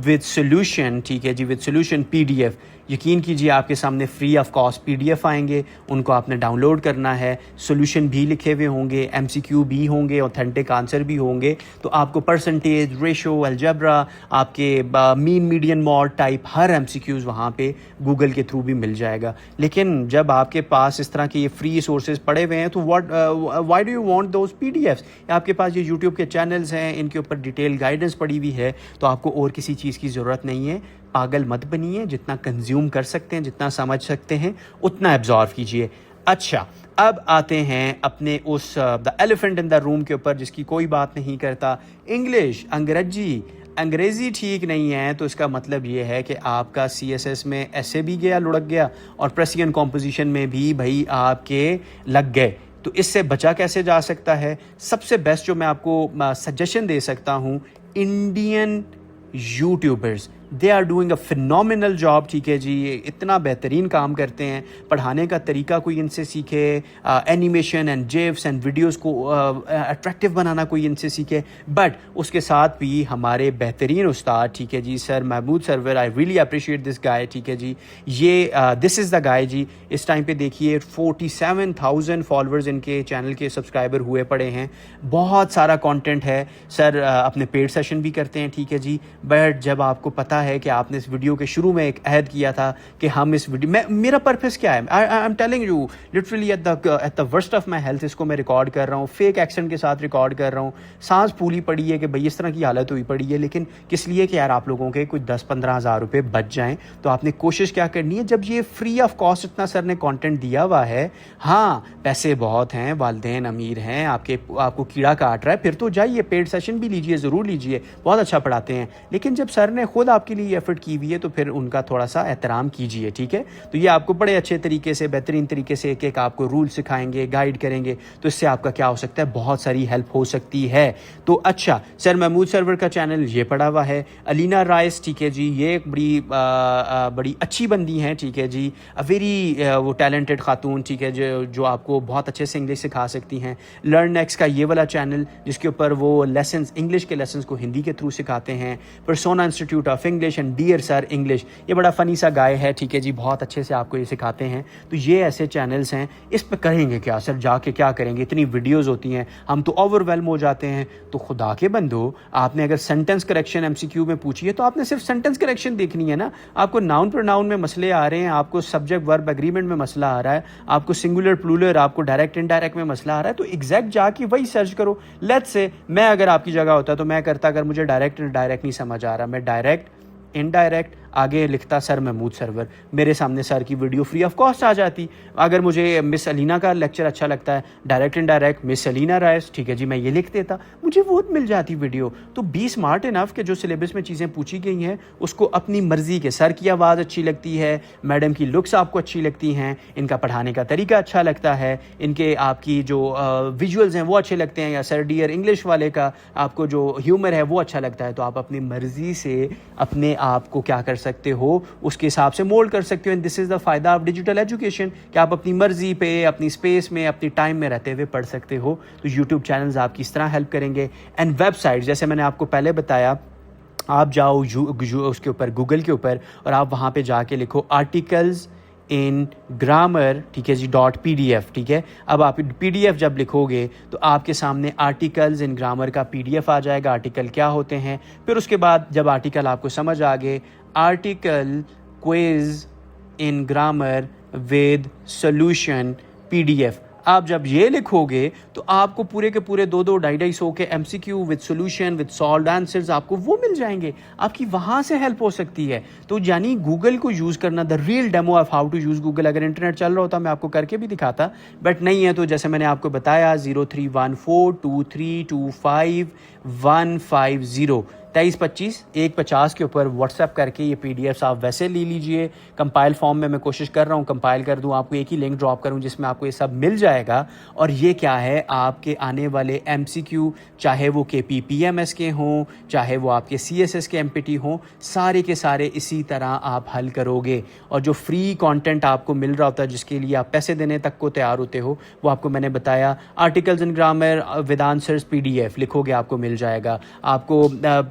ود سولوشن, ٹھیک ہے جی, ود سولوشن PDF. یقین کیجیے آپ کے سامنے فری آف کاسٹ PDF آئیں گے, ان کو آپ نے ڈاؤن لوڈ کرنا ہے. سولوشن بھی لکھے ہوئے ہوں گے, MCQ بھی ہوں گے, اوتھینٹک آنسر بھی ہوں گے. تو آپ کو پرسنٹیج, ریشو, الجبرا, آپ کے مین میڈین ماڈ ٹائپ ہر MCQs وہاں پہ گوگل کے تھرو بھی مل جائے گا. لیکن جب آپ کے پاس اس طرح کے یہ فری سورسز پڑے ہوئے ہیں تو why do you want those PDFs؟ آپ کے پاس یہ YouTube کے چینلز ہیں, ان کے اوپر ڈیٹیل گائیڈنس پڑی ہوئی ہے, تو آپ کو اور کسی چیز کی ضرورت نہیں ہے. پاگل مت بنیے, جتنا کنزیوم کر سکتے ہیں, جتنا سمجھ سکتے ہیں اتنا ایبزارو کیجیے. اچھا, اب آتے ہیں اپنے اس دا ایلیفنٹ ان دا روم کے اوپر جس کی کوئی بات نہیں کرتا. انگلش, انگریزی ٹھیک نہیں ہے, تو اس کا مطلب یہ ہے کہ آپ کا CSS میں ایسے بھی گیا, لڑک گیا, اور پریسین کمپوزیشن میں بھی بھائی آپ کے لگ گئے. تو اس سے بچا کیسے جا سکتا ہے؟ سب سے بیسٹ جو میں آپ کو سجیشن دے سکتا ہوں, Indian YouTubers, they are doing a phenomenal job. ٹھیک ہے جی, اتنا بہترین کام کرتے ہیں. پڑھانے کا طریقہ کوئی ان سے سیکھے, اینیمیشن اینڈ جیفس اینڈ ویڈیوز کو اٹریکٹیو بنانا کوئی ان سے سیکھے. بٹ اس کے ساتھ بھی ہمارے بہترین استاد, ٹھیک ہے جی, سر محمود سرور, آئی ریئلی اپریشیٹ دس گائے. ٹھیک ہے جی, یہ دس از دا گائے جی. اس ٹائم پہ دیکھیے 47,000 فالوورز ان کے چینل کے سبسکرائبر ہوئے پڑے ہیں. بہت سارا کانٹینٹ ہے. سر اپنے پیڈ سیشن بھی کرتے ہیں, ٹھیک ہے جی, بٹ جب آپ کو پتہ پتہ ہے کہ آپ نے اس ویڈیو کے شروع میں ایک عہد کیا تھا کہ ہم اس ویڈیو میں, میرا پرپس کیا ہے, I am telling you literally at the worst of my health اس کو میں ریکارڈ کر رہا ہوں, فیک ایکسنٹ کے ساتھ ریکارڈ کر رہا ہوں, سانس پھولی پڑی ہے کہ بھئی اس طرح کی حالت ہوئی پڑی ہے, لیکن کس لیے کہ یار آپ لوگوں کے کچھ 10-15 ہزار روپے بچ جائیں. تو آپ نے کوشش کیا کرنی ہے, جب یہ فری آف کاسٹ اتنا سر نے کانٹینٹ دیا ہوا ہے, ہاں پیسے بہت ہیں, والدین امیر ہیں, آپ کو کیڑا کاٹ رہا ہے, پھر تو جائیے پیڈ سیشن بھی لیجیے, ضرور لیجیے, بہت اچھا پڑھاتے ہیں, لیکن جب سر نے خود آپ کے لیے ایفرٹ کی ہوئی ہے تو پھر ان کا تھوڑا سا احترام کیجیے, ٹھیک ہے. تو یہ آپ کو بڑے اچھے طریقے سے, بہترین طریقے سے ایک ایک آپ کو رول سکھائیں گے, گائیڈ کریں گے, تو اس سے آپ کا کیا ہو سکتا ہے, بہت ساری ہیلپ ہو سکتی ہے. تو اچھا, سر محمود سرور کا چینل یہ پڑا ہوا ہے, الینا رائس, ٹھیک ہے جی, یہ ایک بڑی اچھی بندی ہیں, ٹھیک ہے جی, ویری وہ ٹیلنٹڈ خاتون, ٹھیک ہے, جو آپ کو بہت اچھے سے انگلش سکھا سکتی ہیں. لرن نیکس کا یہ والا چینل جس کے اوپر وہ لیسنز, انگلش کے لیسنز کو ہندی کے تھرو سکھاتے ہیں. Persona institute of English and dear sir English, یہ بڑا فنی سا گائے ہے, ٹھیک ہے جی, بہت اچھے سے آپ کو یہ سکھاتے ہیں. تو یہ ایسے چینلز ہیں, اس پہ کریں گے کیا سر, جا کے کیا کریں گے, اتنی ویڈیوز ہوتی ہیں, ہم تو اوور ویلم ہو جاتے ہیں. تو خدا کے بندو, آپ نے اگر سینٹنس کریکشن ایم سی کیو میں پوچھی ہے تو آپ نے صرف سینٹنس کریکشن دیکھنی ہے نا. آپ کو ناؤن پر ناؤن میں مسئلے آ رہے ہیں, آپ کو سبجیکٹ ورب ایگریمنٹ میں مسئلہ آ رہا ہے, آپ کو سنگولر پلورل, آپ کو ڈائریکٹ انڈائریکٹ میں مسئلہ آ رہا ہے, تو ایگزیکٹ جا کے وہی سرچ کرو. لیٹس سے میں اگر آپ کی جگہ ہوتا تو میں کرتا, اگر مجھے ڈائریکٹ انڈائریکٹ نہیں سمجھ آ رہا, میں ڈائریکٹ انڈائریکٹ آگے لکھتا سر محمود سرور, میرے سامنے سر کی ویڈیو فری آف کاسٹ آ جاتی. اگر مجھے مس الینا کا لیکچر اچھا لگتا ہے, ڈائریکٹ انڈائریکٹ مس الینا رائس, ٹھیک ہے جی, میں یہ لکھ دیتا, مجھے وہ مل جاتی ویڈیو. تو بی اسمارٹ انف کہ جو سلیبس میں چیزیں پوچھی گئی ہیں اس کو اپنی مرضی کے, سر کی آواز اچھی لگتی ہے, میڈم کی لکس آپ کو اچھی لگتی ہیں, ان کا پڑھانے کا طریقہ اچھا لگتا ہے, ان کے آپ کی جو ویژولز ہیں وہ اچھے لگتے ہیں, یا سر ڈیئر انگلش والے کا آپ کو جو ہیومر ہے وہ اچھا لگتا ہے, تو آپ اپنی مرضی سے اپنے آپ کو کیا کر سکتے ہو, اس کے حساب سے مولڈ کر سکتے ہو. اینڈ دس از دا فائدہ آف ڈیجیٹل ایجوکیشن کہ آپ اپنی مرضی پہ, اپنی اسپیس میں, اپنی ٹائم میں رہتے ہوئے پڑھ سکتے ہو. تو یوٹیوب چینلز آپ کی اس طرح ہیلپ کریں گے. اینڈ ویب سائٹ, جیسے میں نے آپ کو پہلے بتایا, آپ جاؤ اس کے اوپر, گوگل کے اوپر, اور آپ وہاں پہ جا کے لکھو آرٹیکلز ان گرامر, ٹھیک ہے جی, .pdf, ٹھیک ہے. اب آپ PDF جب لکھو گے تو آپ کے سامنے آرٹیکلز ان گرامر کا PDF آ جائے گا, آرٹیکل کیا ہوتے ہیں. پھر اس کے بعد جب آرٹیکل آپ کو سمجھ آ گئے, article quiz in grammar with solution PDF, آپ جب یہ لکھو گے تو آپ کو پورے کے پورے 200-250 کے MCQ with solution with solved answers آپ کو وہ مل جائیں گے. آپ کی وہاں سے ہیلپ ہو سکتی ہے. تو یعنی گوگل کو یوز کرنا, the real demo of how to use Google. اگر انٹرنیٹ چل رہا ہوتا میں آپ کو کر کے بھی دکھاتا, بٹ نہیں ہے. تو جیسے میں نے آپ کو بتایا 031423255150 2325-150 کے اوپر واٹس ایپ کر کے یہ PDFs آپ ویسے لے لیجئے. کمپائل فارم میں کوشش کر رہا ہوں کمپائل کر دوں, آپ کو ایک ہی لنک ڈراپ کروں جس میں آپ کو یہ سب مل جائے گا. اور یہ کیا ہے, آپ کے آنے والے MCQ, چاہے وہ KPPMS کے ہوں, چاہے وہ آپ کے CSS کے MPT ہوں, سارے کے سارے اسی طرح آپ حل کرو گے. اور جو فری کانٹینٹ آپ کو مل رہا ہوتا ہے, جس کے لیے آپ پیسے دینے تک کو تیار ہوتے ہو, وہ آپ کو میں نے بتایا articles in grammar with answers PDF لکھو گے آپ کو مل جائے گا. آپ کو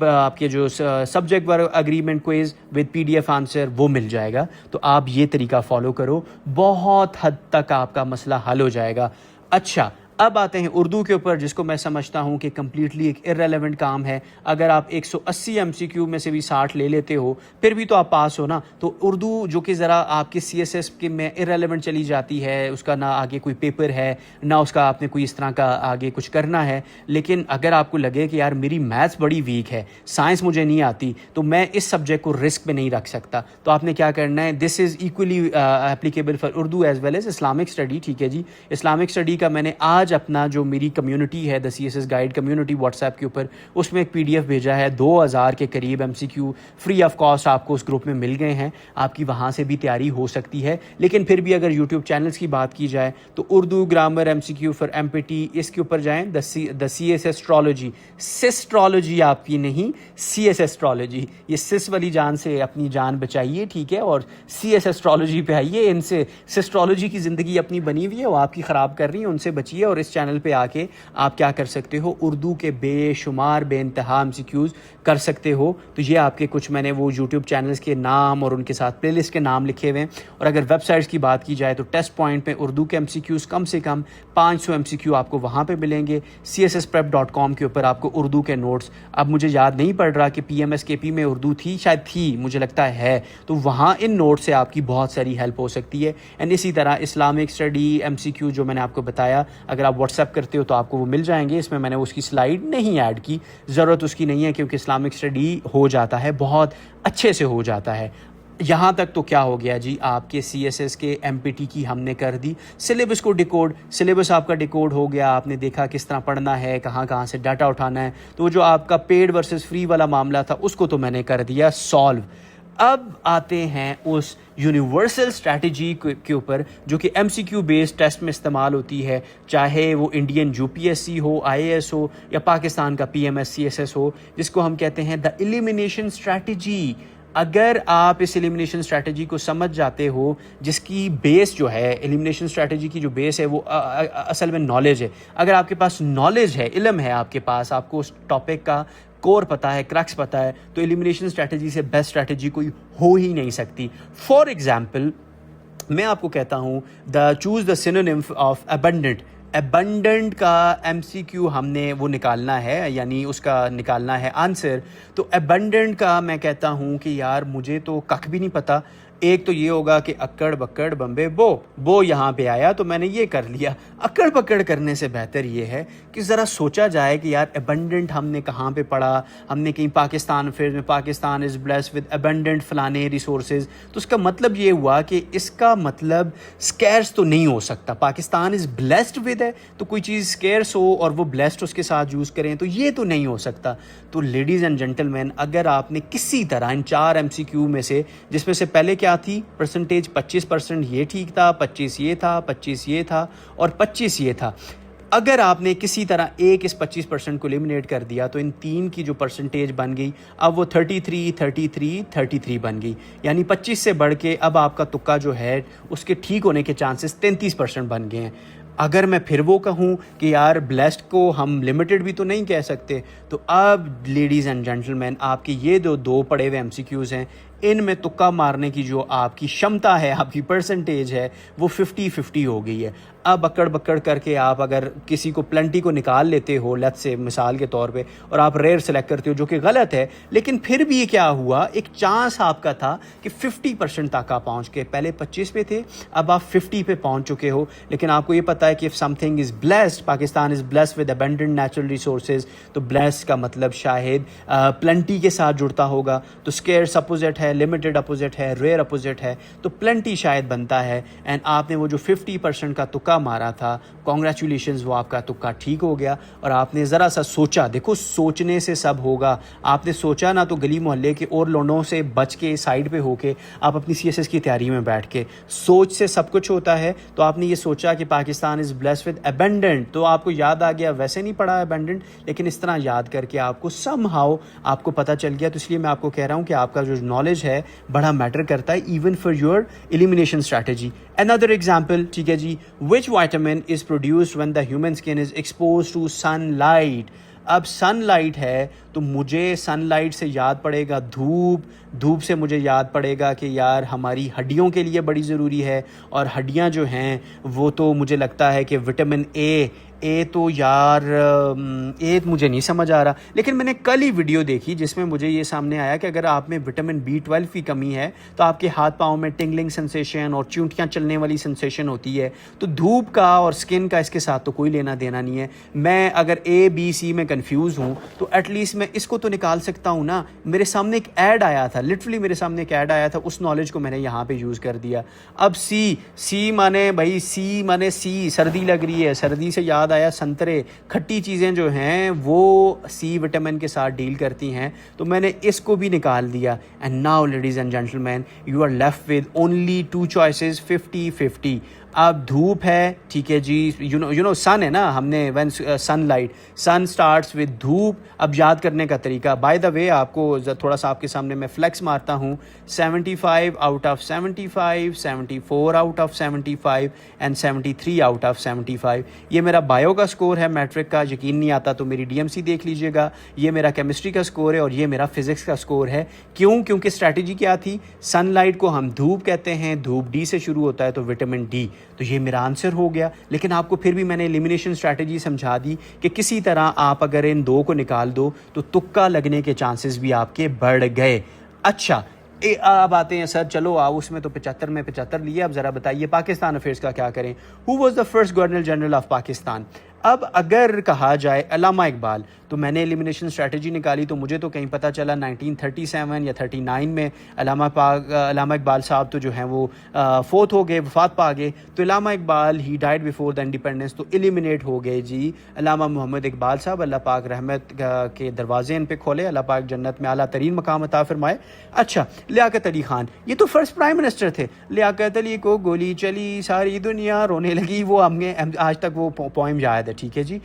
آپ کے جو سبجیکٹ ورب agreement quiz with PDF answer وہ مل جائے گا. تو آپ یہ طریقہ فالو کرو, بہت حد تک آپ کا مسئلہ حل ہو جائے گا. اچھا, اب آتے ہیں اردو کے اوپر, جس کو میں سمجھتا ہوں کہ کمپلیٹلی ایک ارریلیونٹ کام ہے. اگر آپ 180 MCQ میں سے بھی 60 لے لیتے ہو پھر بھی تو آپ پاس ہو نا. تو اردو جو کہ ذرا آپ کے CSS کے میں ارریلیونٹ چلی جاتی ہے, اس کا نہ آگے کوئی پیپر ہے, نہ اس کا آپ نے کوئی اس طرح کا آگے کچھ کرنا ہے. لیکن اگر آپ کو لگے کہ یار میری میتھس بڑی ویک ہے, سائنس مجھے نہیں آتی, تو میں اس سبجیکٹ کو رسک پہ نہیں رکھ سکتا, تو آپ نے کیا کرنا ہے, this is equally applicable for Urdu as well as Islamic study. ٹھیک ہے جی, اسلامک اسٹڈی کا میں نے آج اپنا جو میری کمیونٹی ہے, دا CSS guide community, what's app کے اوپر, اس میں ایک PDF بھیجا ہے. 2000 کے قریب MCQ فری آف کاسٹ آپ کو اس گروپ میں مل گئے ہیں. آپ کی وہاں سے بھی تیاری ہو سکتی ہے. لیکن پھر بھی اگر یوٹیوب چینلز کی بات کی جائے تو Urdu grammar MCQ for MPT, اس کے اوپر جائیں, دا CSS اسٹرالوجی, سسٹرالوجی آپ کی نہیں, CSS اسٹرالوجی. یہ سس والی جان سے اپنی جان بچائیے, ٹھیک ہے, اور CSS اسٹرالوجی پہ آئیے. ان سے سسٹرالوجی کی زندگی اپنی بنی ہوئی ہے, وہ آپ کی خراب کر رہی ہیں, ان سے بچیے اور اور اس چینل پہ آ کے آپ کیا کر سکتے ہو, اردو کے بے شمار بے انتہا MCQs کر سکتے ہو. تو یہ آپ کے کچھ میں نے وہ یوٹیوب چینلز کے نام اور ان کے ساتھ پلے لسٹ کے نام لکھے ہوئے ہیں. اور اگر ویب سائٹس کی بات کی جائے تو ٹیسٹ پوائنٹ پہ اردو کے MCQs کم سے کم 500 MCQ آپ کو وہاں پہ ملیں گے. CSSprep.com کے اوپر آپ کو اردو کے نوٹس, اب مجھے یاد نہیں پڑ رہا کہ PMSKP میں اردو تھی, شاید تھی, مجھے لگتا ہے, تو وہاں ان نوٹ سے آپ کی بہت ساری ہیلپ ہو سکتی ہے. اینڈ اسی طرح اسلامک اسٹڈی MCQ جو میں نے آپ کو بتایا, اگر آپ واٹس ایپ کرتے ہو تو آپ کو وہ مل جائیں گے. اس میں نے اس کی سلائیڈ نہیں ایڈ کی, ضرورت اس کی نہیں ہے کیونکہ اسلامک اسٹڈی ہو جاتا ہے, بہت اچھے سے ہو جاتا ہے. یہاں تک تو کیا ہو گیا جی, آپ کے CSS کے MPT کی ہم نے کر دی سلیبس کو ڈیکوڈ. سلیبس آپ کا ڈیکوڈ ہو گیا, آپ نے دیکھا کس طرح پڑھنا ہے, کہاں سے ڈاٹا اٹھانا ہے. تو جو آپ کا پیڈ ورسز فری والا معاملہ تھا اس کو تو میں نے کر دیا سالو. اب آتے ہیں اس یونیورسل اسٹریٹجی کے اوپر جو کہ MCQ بیسڈ ٹیسٹ میں استعمال ہوتی ہے, چاہے وہ انڈین UPSC ہو, IAS ہو, یا پاکستان کا PMS CSS ہو, جس کو ہم کہتے ہیں دا ایلیمینیشن اسٹریٹجی. اگر آپ اس ایلیمینیشن اسٹریٹجی کو سمجھ جاتے ہو, جس کی بیس جو ہے ایلیمینیشن اسٹریٹجی کی جو بیس ہے وہ اصل میں نالج ہے. اگر آپ کے پاس نالج ہے, علم ہے آپ کے پاس, آپ کو اس ٹاپک کا کور پتہ ہے, کریکس پتہ ہے, تو ایلیمینیشن اسٹریٹجی سے بیسٹ اسٹریٹجی کوئی ہو ہی نہیں سکتی. فار ایگزامپل میں آپ کو کہتا ہوں choose the synonym of abundant. Abundant کا MCQ ہم نے وہ نکالنا ہے, یعنی اس کا نکالنا ہے آنسر. تو ابنڈنٹ کا میں کہتا ہوں کہ یار مجھے تو کک بھی نہیں پتہ. ایک تو یہ ہوگا کہ اکڑ بکڑ بمبے بو یہاں پہ آیا تو میں نے یہ کر لیا. اکڑ بکڑ کرنے سے بہتر یہ ہے کہ ذرا سوچا جائے کہ یار ابنڈنٹ ہم نے کہاں پہ پڑھا, ہم نے کہیں پاکستان افیئرز میں Pakistan is blessed with abundant فلانے ریسورسز, تو اس کا مطلب یہ ہوا کہ اس کا مطلب سکیرس تو نہیں ہو سکتا. پاکستان از بلیسڈ ود ہے تو کوئی چیز سکیرس ہو اور وہ بلیسڈ اس کے ساتھ یوز کریں تو یہ تو نہیں ہو سکتا. تو لیڈیز اینڈ جینٹل مین, اگر آپ نے کسی طرح ان 4 MCQ میں سے, جس میں سے پہلے کیا تھی پرسنٹیج 25% یہ ٹھیک تھا, 25 یہ تھا, 25 یہ تھا اور 25 یہ تھا, اگر آپ نے کسی طرح ایک اس 25% کو ایلیمنیٹ کر دیا تو ان 3 کی جو پرسنٹیج بن گئی اب وہ 33 بن گئی. یعنی 25 سے بڑھ کے اب آپ کا تکا جو ہے اس کے ٹھیک ہونے کے چانسز 33% بن گئے ہیں. اگر میں پھر وہ کہوں کہ یار بلیسڈ کو ہم لمیٹڈ بھی تو نہیں کہہ سکتے, تو اب لیڈیز اینڈ جینٹل مین آپ کے یہ دو پڑے ہوئے MCQs ہیں, ان میں تکا مارنے کی جو آپ کی شمتا ہے, آپ کی پرسنٹیج ہے, وہ 50-50 ہو گئی ہے. اب اکڑ بکڑ کر کے آپ اگر کسی کو پلنٹی کو نکال لیتے ہو, لیٹس سے مثال کے طور پہ, اور آپ ریئر سلیکٹ کرتے ہو جو کہ غلط ہے, لیکن پھر بھی کیا ہوا, ایک چانس آپ کا تھا کہ 50% تک آپ پہنچ کے, پہلے 25 پہ تھے اب آپ 50 پہ پہنچ چکے ہو. لیکن آپ کو یہ پتا ہے کہ if something is blessed, Pakistan is blessed with abundant natural resources, تو blessed کا مطلب شاید پلنٹی کے ساتھ جڑتا ہوگا. تو scarce اپوزٹ ہے, limited اپوزٹ ہے, rare اپوزٹ ہے, تو پلنٹی شاید بنتا ہے. اینڈ آپ نے وہ جو 50% کا تکا مارا تھا, کانگریچولیشنز, وہ آپ کا تکا ٹھیک ہو گیا. اور آپ نے ذرا سا سوچا, دیکھو سوچنے سے سب ہوگا. آپ نے سوچا نا, تو گلی محلے کے اور لونڈوں سے بچ کے سائڈ پہ ہو کے آپ اپنی CSS کی تیاری میں بیٹھ کے, سوچ سے سب کچھ ہوتا ہے. تو آپ نے یہ سوچا کہ Pakistan is blessed with abundant, تو آپ کو یاد آ گیا, ویسے نہیں پڑھا ابنڈنٹ لیکن اس طرح یاد کر کے آپ کو سم ہاؤ آپ کو پتہ چل گیا. تو اس لیے میں آپ کو کہہ رہا ہوں کہ آپ کا جو نالج ہے بڑا میٹر کرتا ہے, even for your elimination strategy. Another example, ٹھیک ہے جی, which vitamin is produced when the human skin is exposed to sunlight. اب سن لائٹ ہے تو مجھے سن لائٹ سے یاد پڑے گا دھوپ سے مجھے یاد پڑے گا کہ یار ہماری ہڈیوں کے لیے بڑی ضروری ہے, اور ہڈیاں جو ہیں وہ تو مجھے لگتا ہے کہ وٹامن اے تو یار اے مجھے نہیں سمجھ آ رہا. لیکن میں نے کل ہی ویڈیو دیکھی جس میں مجھے یہ سامنے آیا کہ اگر آپ میں وٹامن B12 کی کمی ہے تو آپ کے ہاتھ پاؤں میں ٹنگلنگ سنسیشن اور چونٹیاں چلنے والی سنسیشن ہوتی ہے. تو دھوپ کا اور سکن کا اس کے ساتھ تو کوئی لینا دینا نہیں ہے. میں اگر ABC میں کنفیوز ہوں تو ایٹ لیسٹ میں اس کو تو نکال سکتا ہوں نا. میرے سامنے ایک ایڈ آیا تھا, لٹرلی میرے سامنے ایک ایڈ آیا تھا, اس نالج کو میں نے یہاں پہ یوز کر دیا. اب سی مانے سردی لگ رہی ہے, سردی سے یاد آیا سنترے, کھٹی چیزیں جو ہیں وہ سی وٹامن کے ساتھ ڈیل کرتی ہیں, تو میں نے اس کو بھی نکال دیا. And now ladies and gentlemen, you are left with only 2 choices 50-50. اب دھوپ ہے ٹھیک ہے جی, یو نو سن ہے نا, ہم نے when sunlight, sun starts with dhoop. اب یاد کرنے کا طریقہ, بائی دا وے آپ کو تھوڑا سا آپ کے سامنے میں فلیکس مارتا ہوں, 75 out of 75, 74 out of 75 and 73 out of 75. یہ میرا بایو کا سکور ہے میٹرک کا, یقین نہیں آتا تو میری ڈی ایم سی دیکھ لیجیے گا. یہ میرا کیمسٹری کا سکور ہے اور یہ میرا فزکس کا سکور ہے. کیونکہ اسٹریٹجی کیا تھی, سن لائٹ کو ہم دھوپ کہتے ہیں, دھوپ ڈی سے شروع ہوتا ہے تو وٹامن ڈی, تو یہ میرا آنسر ہو گیا. لیکن آپ کو پھر بھی میں نے ایلیمینیشن اسٹریٹجی سمجھا دی کہ کسی طرح آپ اگر ان دو کو نکال دو تو تکا لگنے کے چانسز بھی آپ کے بڑھ گئے. اچھا اب آتے ہیں سر, چلو اس میں تو 75 میں 75 لیے, اب ذرا بتائیے پاکستان افیئرس کا کیا کریں. Who was the first governor general of Pakistan. اب اگر کہا جائے علامہ اقبال, تو میں نے ایلیمینیشن اسٹریٹجی نکالی تو مجھے تو کہیں پتہ چلا 1937 یا 39 میں علامہ اقبال صاحب تو جو ہیں وہ فوت ہو گئے, وفات پا گئے. تو علامہ اقبال ہی ڈائڈ بیفور دا انڈیپینڈنس, تو ایلیمینیٹ ہو گئے جی علامہ محمد اقبال صاحب. اللہ پاک رحمت کے دروازے ان پہ کھولے, اللہ پاک جنت میں اعلیٰ ترین مقام عطا فرمائے. اچھا, لیاقت علی خان, یہ تو فرسٹ پرائم منسٹر تھے. لیاقت علی کو گولی چلی ساری دنیا رونے لگی, وہ ہم نے آج تک وہ پوئم یاد ہے ٹھیک ہے جی,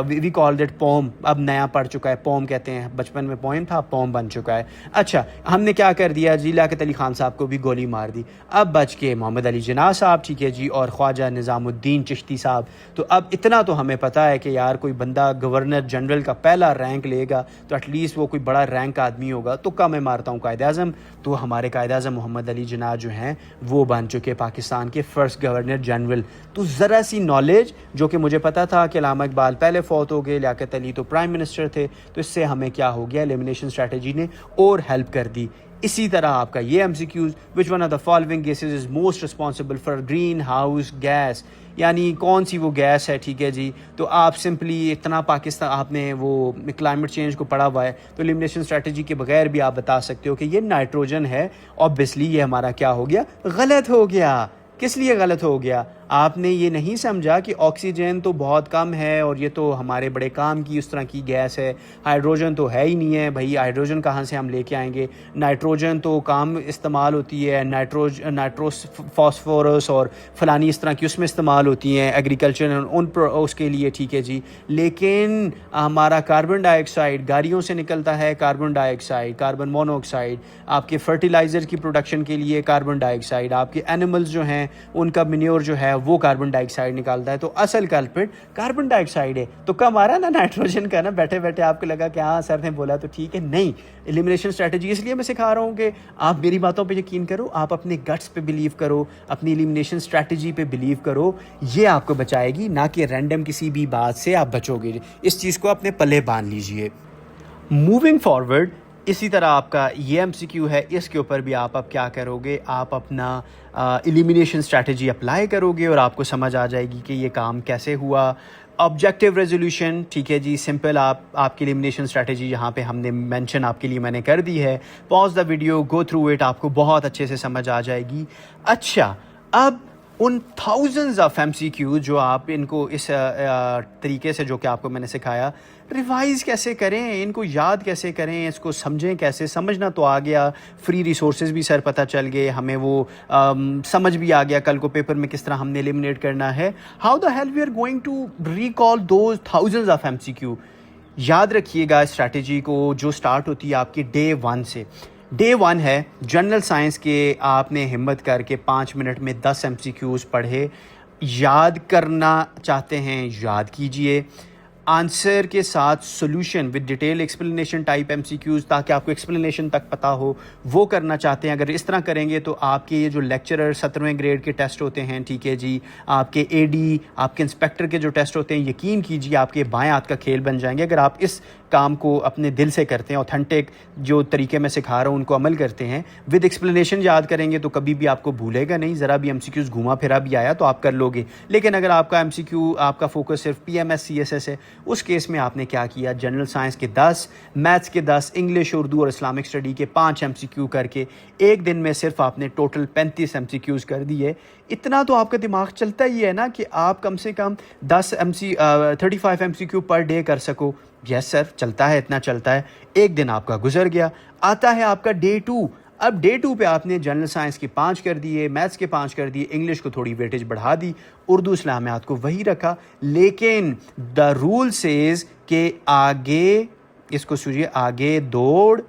وی کال دیٹ پوم, اب نیا پڑھ چکا ہے, پوم کہتے ہیں, بچپن میں پوئم تھا, پوم بن چکا ہے. اچھا, ہم نے کیا کر دیا جی, لیاقت علی خان صاحب کو بھی گولی مار دی. اب بچ کے محمد علی جناح صاحب ٹھیک ہے جی, اور خواجہ نظام الدین چشتی صاحب. تو اب اتنا تو ہمیں پتہ ہے کہ یار کوئی بندہ گورنر جنرل کا پہلا رینک لے گا تو ایٹ لیسٹ وہ کوئی بڑا رینک آدمی ہوگا. تو میں مارتا ہوں قائد اعظم, تو ہمارے قائد اعظم محمد علی جناح جو ہیں وہ بن چکے پاکستان کے فرسٹ گورنر جنرل. تو ذرا سی نالج جو کہ مجھے پتا تھا کہ علامہ اقبال پہلے فوت ہو گئے, لیاقت علی تو پرائم منسٹر تھے, تو اس سے ہمیں کیا ہو گیا, ایلیمینیشن اسٹریٹجی نے اور ہیلپ کر دی. اسی طرح آپ کا یہ MCQs, which one of the following gases is most responsible for greenhouse gas, یعنی کون سی وہ گیس ہے ٹھیک ہے جی. تو آپ سمپلی اتنا پاکستان آپ نے وہ کلائمیٹ چینج کو پڑھا ہوا ہے تو ایلیمینیشن اسٹریٹجی کے بغیر بھی آپ بتا سکتے ہو کہ یہ نائٹروجن ہے. اوبیسلی یہ ہمارا کیا ہو گیا, غلط ہو گیا. کس لیے غلط ہو گیا, آپ نے یہ نہیں سمجھا کہ آکسیجن تو بہت کم ہے اور یہ تو ہمارے بڑے کام کی اس طرح کی گیس ہے. ہائیڈروجن تو ہے ہی نہیں ہے بھائی, ہائیڈروجن کہاں سے ہم لے کے آئیں گے. نائٹروجن تو کام استعمال ہوتی ہے, نائٹروس فاسفورس اور فلانی اس طرح کی اس میں استعمال ہوتی ہیں ایگریکلچر اس کے لیے ٹھیک ہے جی. لیکن ہمارا کاربن ڈائی آکسائڈ گاڑیوں سے نکلتا ہے, کاربن ڈائی آکسائڈ, کاربن مونو آکسائڈ, آپ کے فرٹیلائزر کی پروڈکشن کے لیے کاربن ڈائی آکسائڈ, آپ کے اینیملز جو ہیں ان کا مینیور جو ہے وہ کاربن ڈائی آکسائڈ نکالتا ہے. تو اصل کلپرٹ کاربن ڈائی آکسائڈ ہے. تو کم آ رہا ہے نا نائٹروجن کا, نا بیٹھے بیٹھے آپ کو لگا کہ ہاں سر نے بولا تو ٹھیک ہے. نہیں, ایلیمینیشن اسٹریٹجی اس لیے میں سکھا رہا ہوں کہ آپ میری باتوں پہ یقین کرو, آپ اپنے گٹس پہ بلیو کرو, اپنی ایلیمینیشن اسٹریٹجی پہ بلیو کرو, یہ آپ کو بچائے گی, نہ کہ رینڈم کسی بھی بات سے آپ بچو گے. اس چیز کو اپنے پلے باندھ لیجئے. موونگ فارورڈ, اسی طرح آپ کا یہ MCQ ہے, اس کے اوپر بھی آپ اب کیا کرو گے, آپ اپنا ایلیمینیشن اسٹریٹجی اپلائی کرو گے اور آپ کو سمجھ آ جائے گی کہ یہ کام کیسے ہوا. آبجیکٹیو ریزولوشن ٹھیک ہے جی, سمپل آپ کی ایلیمینیشن اسٹریٹجی یہاں پہ ہم نے مینشن آپ کے لیے میں نے کر دی ہے. Pause the video, go through it, آپ کو بہت اچھے سے سمجھ آ جائے گی. اچھا, اب ان تھاؤزنڈز آف MCQ جو آپ ان کو اس طریقے سے جو کہ آپ کو میں نے سکھایا, ریوائز کیسے کریں, ان کو یاد کیسے کریں, اس کو سمجھیں کیسے. سمجھنا تو آ گیا, فری ریسورسز بھی سر پتہ چل گئے, ہمیں وہ سمجھ بھی آ گیا کل کو پیپر میں کس طرح ہم نے ایلیمینیٹ کرنا ہے. How the hell we are going to recall those thousands of MCQ. یاد رکھیے گا اسٹریٹجی کو جو سٹارٹ ہوتی ہے آپ کی ڈے 1 سے. ڈے 1 ہے جنرل سائنس کے, آپ نے ہمت کر کے 5 منٹ میں 10 MCQs پڑھے. یاد کرنا چاہتے ہیں یاد کیجئے, آنسر کے ساتھ solution with detail explanation type MCQs, تاکہ آپ کو ایکسپلینیشن تک پتہ ہو, وہ کرنا چاہتے ہیں. اگر اس طرح کریں گے تو آپ کے یہ جو لیکچرر 17ویں گریڈ کے ٹیسٹ ہوتے ہیں ٹھیک ہے جی, آپ کے AD, آپ کے انسپیکٹر کے جو ٹیسٹ ہوتے ہیں, یقین کیجیے آپ کے بائیں ہاتھ کا کھیل بن جائیں گے. اگر آپ اس کام کو اپنے دل سے کرتے ہیں, اوتھینٹک جو طریقے میں سکھا رہا ہوں ان کو عمل کرتے ہیں, ود ایکسپلینیشن یاد کریں گے تو کبھی بھی آپ کو بھولے گا نہیں. ذرا بھی MCQs گھوما پھرا بھی آیا تو آپ کر لو گے. لیکن اگر آپ کا MCQ, آپ کا فوکس صرف PMS CSS ہے, اس کیس میں آپ نے کیا کیا, جنرل سائنس کے 10, میتھس کے 10, انگلش, اردو اور اسلامک اسٹڈی کے 5 MCQ کر کے ایک دن میں صرف آپ نے ٹوٹل 35 MCQs کر دیے. اتنا تو آپ کا دماغ چلتا ہی ہے نا کہ آپ کم سے کم 35 MCQ پر ڈے کر سکو. یس سر, چلتا ہے, اتنا چلتا ہے. ایک دن آپ کا گزر گیا, آتا ہے آپ کا ڈے 2. اب ڈے 2 پہ آپ نے جنرل سائنس کے 5 کر دیے, میتھس کے 5 کر دیے, انگلش کو تھوڑی ویٹیج بڑھا دی, اردو اسلامیات کو وہی رکھا, لیکن دا رول سیز کہ آگے اس کو سوچیے, آگے دوڑ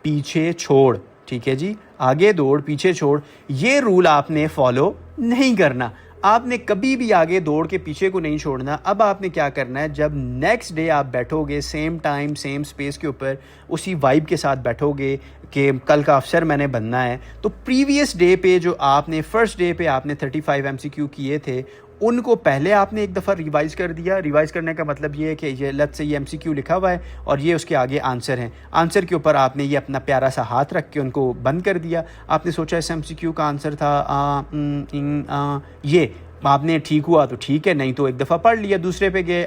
پیچھے چھوڑ, ٹھیک ہے جی, آگے دوڑ پیچھے چھوڑ, یہ رول آپ نے فالو نہیں کرنا. آپ نے کبھی بھی آگے دوڑ کے پیچھے کو نہیں چھوڑنا. اب آپ نے کیا کرنا ہے, جب نیکسٹ ڈے آپ بیٹھو گے سیم ٹائم سیم اسپیس کے اوپر, اسی وائب کے ساتھ بیٹھو گے کہ کل کا افسر میں نے بننا ہے, تو پریویس ڈے پہ جو آپ نے فرسٹ ڈے پہ آپ نے 35 MCQ کیے تھے, ان کو پہلے آپ نے ایک دفعہ ریوائز کر دیا. ریوائز کرنے کا مطلب یہ ہے کہ یہ لت سے یہ MCQ لکھا ہوا ہے اور یہ اس کے آگے آنسر ہیں, آنسر کے اوپر آپ نے یہ اپنا پیارا سا ہاتھ رکھ کے ان کو بند کر دیا. آپ نے سوچا اس MCQ کا آنسر تھا یہ, آپ نے ٹھیک ہوا تو ٹھیک ہے, نہیں تو ایک دفعہ پڑھ لیا, دوسرے پہ گئے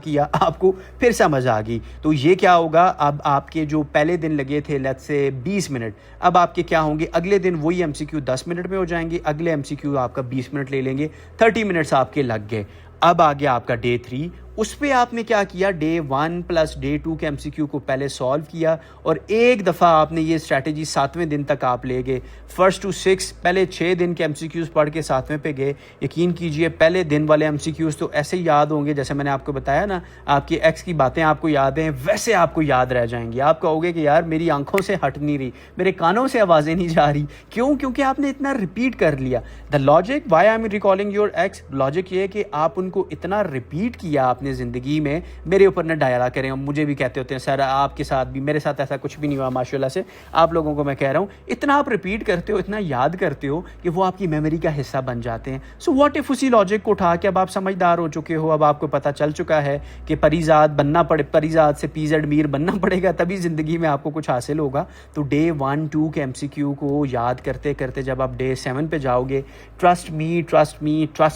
کیا, آپ کو پھر سمجھ آ گئی. تو یہ کیا ہوگا, اب آپ کے جو پہلے دن لگے تھے لیٹ سے 20 منٹ, اب آپ کے کیا ہوں گے, اگلے دن وہی MCQ 10 منٹ میں ہو جائیں گے, اگلے MCQ آپ کا 20 منٹ لے لیں گے, 30 منٹس آپ کے لگ گئے. اب آ گیا آپ کا ڈے 3, اس پہ آپ نے کیا کیا, ڈے 1 پلس ڈے 2 کے MCQ کو پہلے سالو کیا, اور ایک دفعہ آپ نے یہ اسٹریٹجی 7ویں دن تک آپ لے گئے. 1 to 6 پہلے 6 دن کے MCQs پڑھ کے 7ویں پہ گئے. یقین کیجئے پہلے دن والے MCQs تو ایسے ہی یاد ہوں گے, جیسے میں نے آپ کو بتایا نا, آپ کی ایکس کی باتیں آپ کو یاد ہیں, ویسے آپ کو یاد رہ جائیں گی. آپ کہوگے کہ یار میری آنکھوں سے ہٹ نہیں رہی, میرے کانوں سے آوازیں نہیں جا رہی, کیوں؟ کیونکہ آپ نے اتنا ریپیٹ کر لیا. The logic why I am recalling your ex, logic یہ ہے کہ آپ ان کو اتنا ریپیٹ کیا آپ نے زندگی میں. میرے اوپر نہ ڈایا کریں, مجھے بھی کہتے ہوتے ہیں سر آپ کے ساتھ بھی, میرے ساتھ ایسا کچھ بھی نہیں ہوا ماشاءاللہ سے. آپ لوگوں کو میں کہہ رہا ہوں, اتنا آپ ریپیٹ کرتے ہو, اتنا یاد کرتے ہو کہ وہ آپ کی میموری کا حصہ بن جاتے ہیں. سو واٹ اف اسی لاجک کو اٹھا کے اب آپ سمجھدار ہو چکے ہو, اب آپ کو پتہ چل چکا ہے کہ پریزاد بننا پڑے, پریزاد سے پیزڈ میر بننا پڑے گا, تبھی زندگی میں آپ کو کچھ حاصل ہوگا. تو ڈے 1 2 کے MCQ کو یاد کرتے کرتے جب آپ ڈے 7 پہ جاؤ گے, ٹرسٹ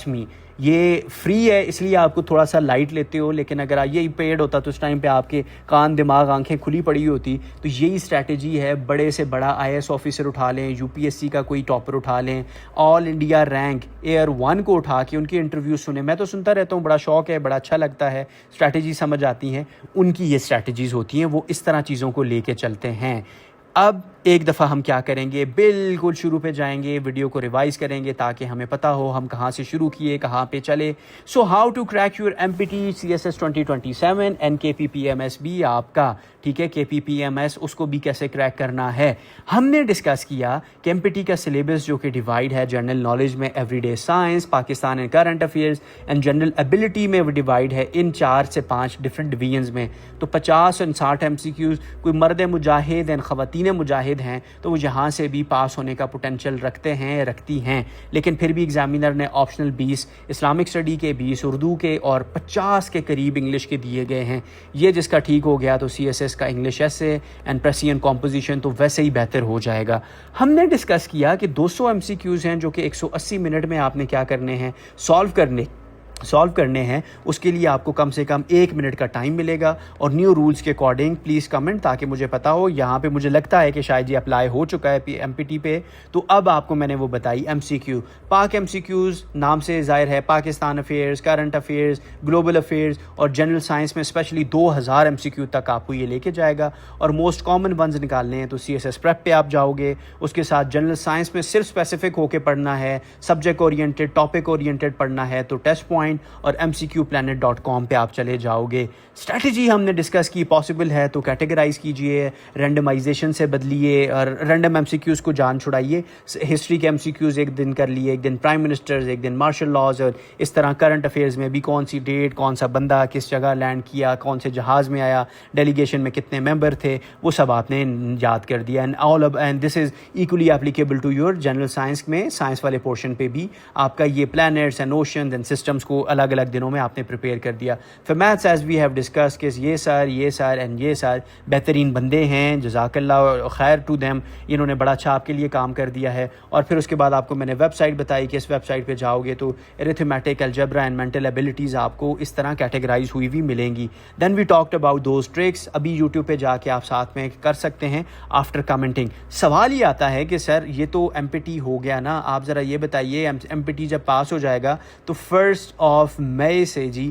می یہ فری ہے اس لیے آپ کو تھوڑا سا لائٹ لیتے ہو, لیکن اگر یہ پیڈ ہوتا تو اس ٹائم پہ آپ کے کان دماغ آنکھیں کھلی پڑی ہوتی. تو یہی اسٹریٹجی ہے, بڑے سے بڑا IAS آفیسر اٹھا لیں, UPSC کا کوئی ٹاپر اٹھا لیں, آل انڈیا رینک Air 1 کو اٹھا کے ان کے انٹرویو سنیں. میں تو سنتا رہتا ہوں, بڑا شوق ہے, بڑا اچھا لگتا ہے, اسٹریٹجی سمجھ آتی ہیں. ان کی یہ اسٹریٹجیز ہوتی ہیں, وہ اس طرح چیزوں کو لے کے چلتے ہیں. اب ایک دفعہ ہم کیا کریں گے, بالکل شروع پہ جائیں گے, ویڈیو کو ریوائز کریں گے تاکہ ہمیں پتہ ہو ہم کہاں سے شروع کیے, کہاں پہ چلے. So how to crack your MPT CSS 2027 and KPPMS بھی آپ کا, ٹھیک ہے, KPPMS اس کو بھی کیسے کریک کرنا ہے. ہم نے ڈسکس کیا کہ MPT کا سلیبس جو کہ ڈیوائڈ ہے جنرل نالج میں, every day science, Pakistan and current affairs and general ability میں, وہ ڈیوائڈ ہے ان 4 سے 5 ڈفرینٹ ڈویژنز میں. تو 50 اور 60 MCQs, کوئی مرد مجاہد اینڈ خواتین مجاہد ہیں تو وہ یہاں سے بھی پاس ہونے کا پوٹینشیل رکھتے ہیں, رکھتی ہیں. لیکن پھر بھی ایگزامینر نے آپشنل 20 اسلامک اسٹڈی کے, 20 اردو کے اور 50 کے قریب انگلش کے دیے گئے ہیں. یہ جس کا ٹھیک ہو گیا تو CSS کا انگلش ایسے اینڈ پریسین کمپوزیشن تو ویسے ہی بہتر ہو جائے گا. ہم نے ڈسکس کیا کہ 200 MCQs ہیں جو کہ 180 منٹ میں آپ نے کیا کرنے ہیں, سالو کرنے ہیں. اس کے لیے آپ کو کم سے کم 1 منٹ کا ٹائم ملے گا. اور نیو رولز کے اکارڈنگ پلیز کمنٹ تاکہ مجھے پتا ہو. یہاں پہ مجھے لگتا ہے کہ شاید یہ اپلائی ہو چکا ہے MPT پہ. تو اب آپ کو میں نے وہ بتائی MCQ, پاک MCQs نام سے ظاہر ہے, Pakistan affairs, current affairs, global affairs اور جنرل سائنس میں اسپیشلی 2000 MCQ تک آپ کو یہ لے کے جائے گا. اور موسٹ کامن ونز نکالنے ہیں تو CSS پریپ پہ آپ جاؤ گے. اس کے ساتھ جنرل سائنس میں صرف اسپیسیفک ہو کے پڑھنا ہے, سبجیکٹ اورینٹیڈ, ٹاپک اورینٹیڈ پڑھنا ہے تو ٹیسٹ پوائنٹ اور MCQplanet.com پہ آپ چلے جاؤ گے. اسٹریٹجی ہم نے ڈسکس کی, پاسبل ہے تو کیٹیگرائز کیجئے, رینڈمائزیشن سے بدلیے اور رینڈم MCQs کو جان چھڑائیے. ہسٹری کے MCQs ایک دن کر لیے, ایک دن پرائم منسٹرز, ایک دن مارشل لاز, اور اس طرح کرنٹ افیئرز میں بھی کون سی ڈیٹ, کون سا بندہ کس جگہ لینڈ کیا, کون سے جہاز میں آیا, ڈیلیگیشن میں کتنے ممبر تھے, وہ سب آپ نے یاد کر دیا. And this is equally applicable to your general science میں, سائنس والے پورشن پہ بھی آپ کا یہ planets and oceans and systems کو الگ الگ دنوں میں آپ نے پریپیئر کر دیا. For maths as we have discuss کہ یہ سر اینڈ یہ سر بہترین بندے ہیں, جزاک اللہ خیر ٹو دیم, انہوں نے بڑا اچھا آپ کے لیے کام کر دیا ہے. اور پھر اس کے بعد آپ کو میں نے ویب سائٹ بتائی کہ اس ویب سائٹ پہ جاؤ گے تو arithmetic, algebra and mental abilities آپ کو اس طرح کیٹیگرائز ہوئی بھی ملیں گی. Then we talked about those tricks. ابھی یوٹیوب پہ جا کے آپ ساتھ میں کر سکتے ہیں آفٹر کمنٹنگ. سوال یہ آتا ہے کہ سر یہ تو MPT ہو گیا نا, آپ ذرا یہ بتائیے MPT جب پاس ہو جائے گا تو 1 مئی سے جی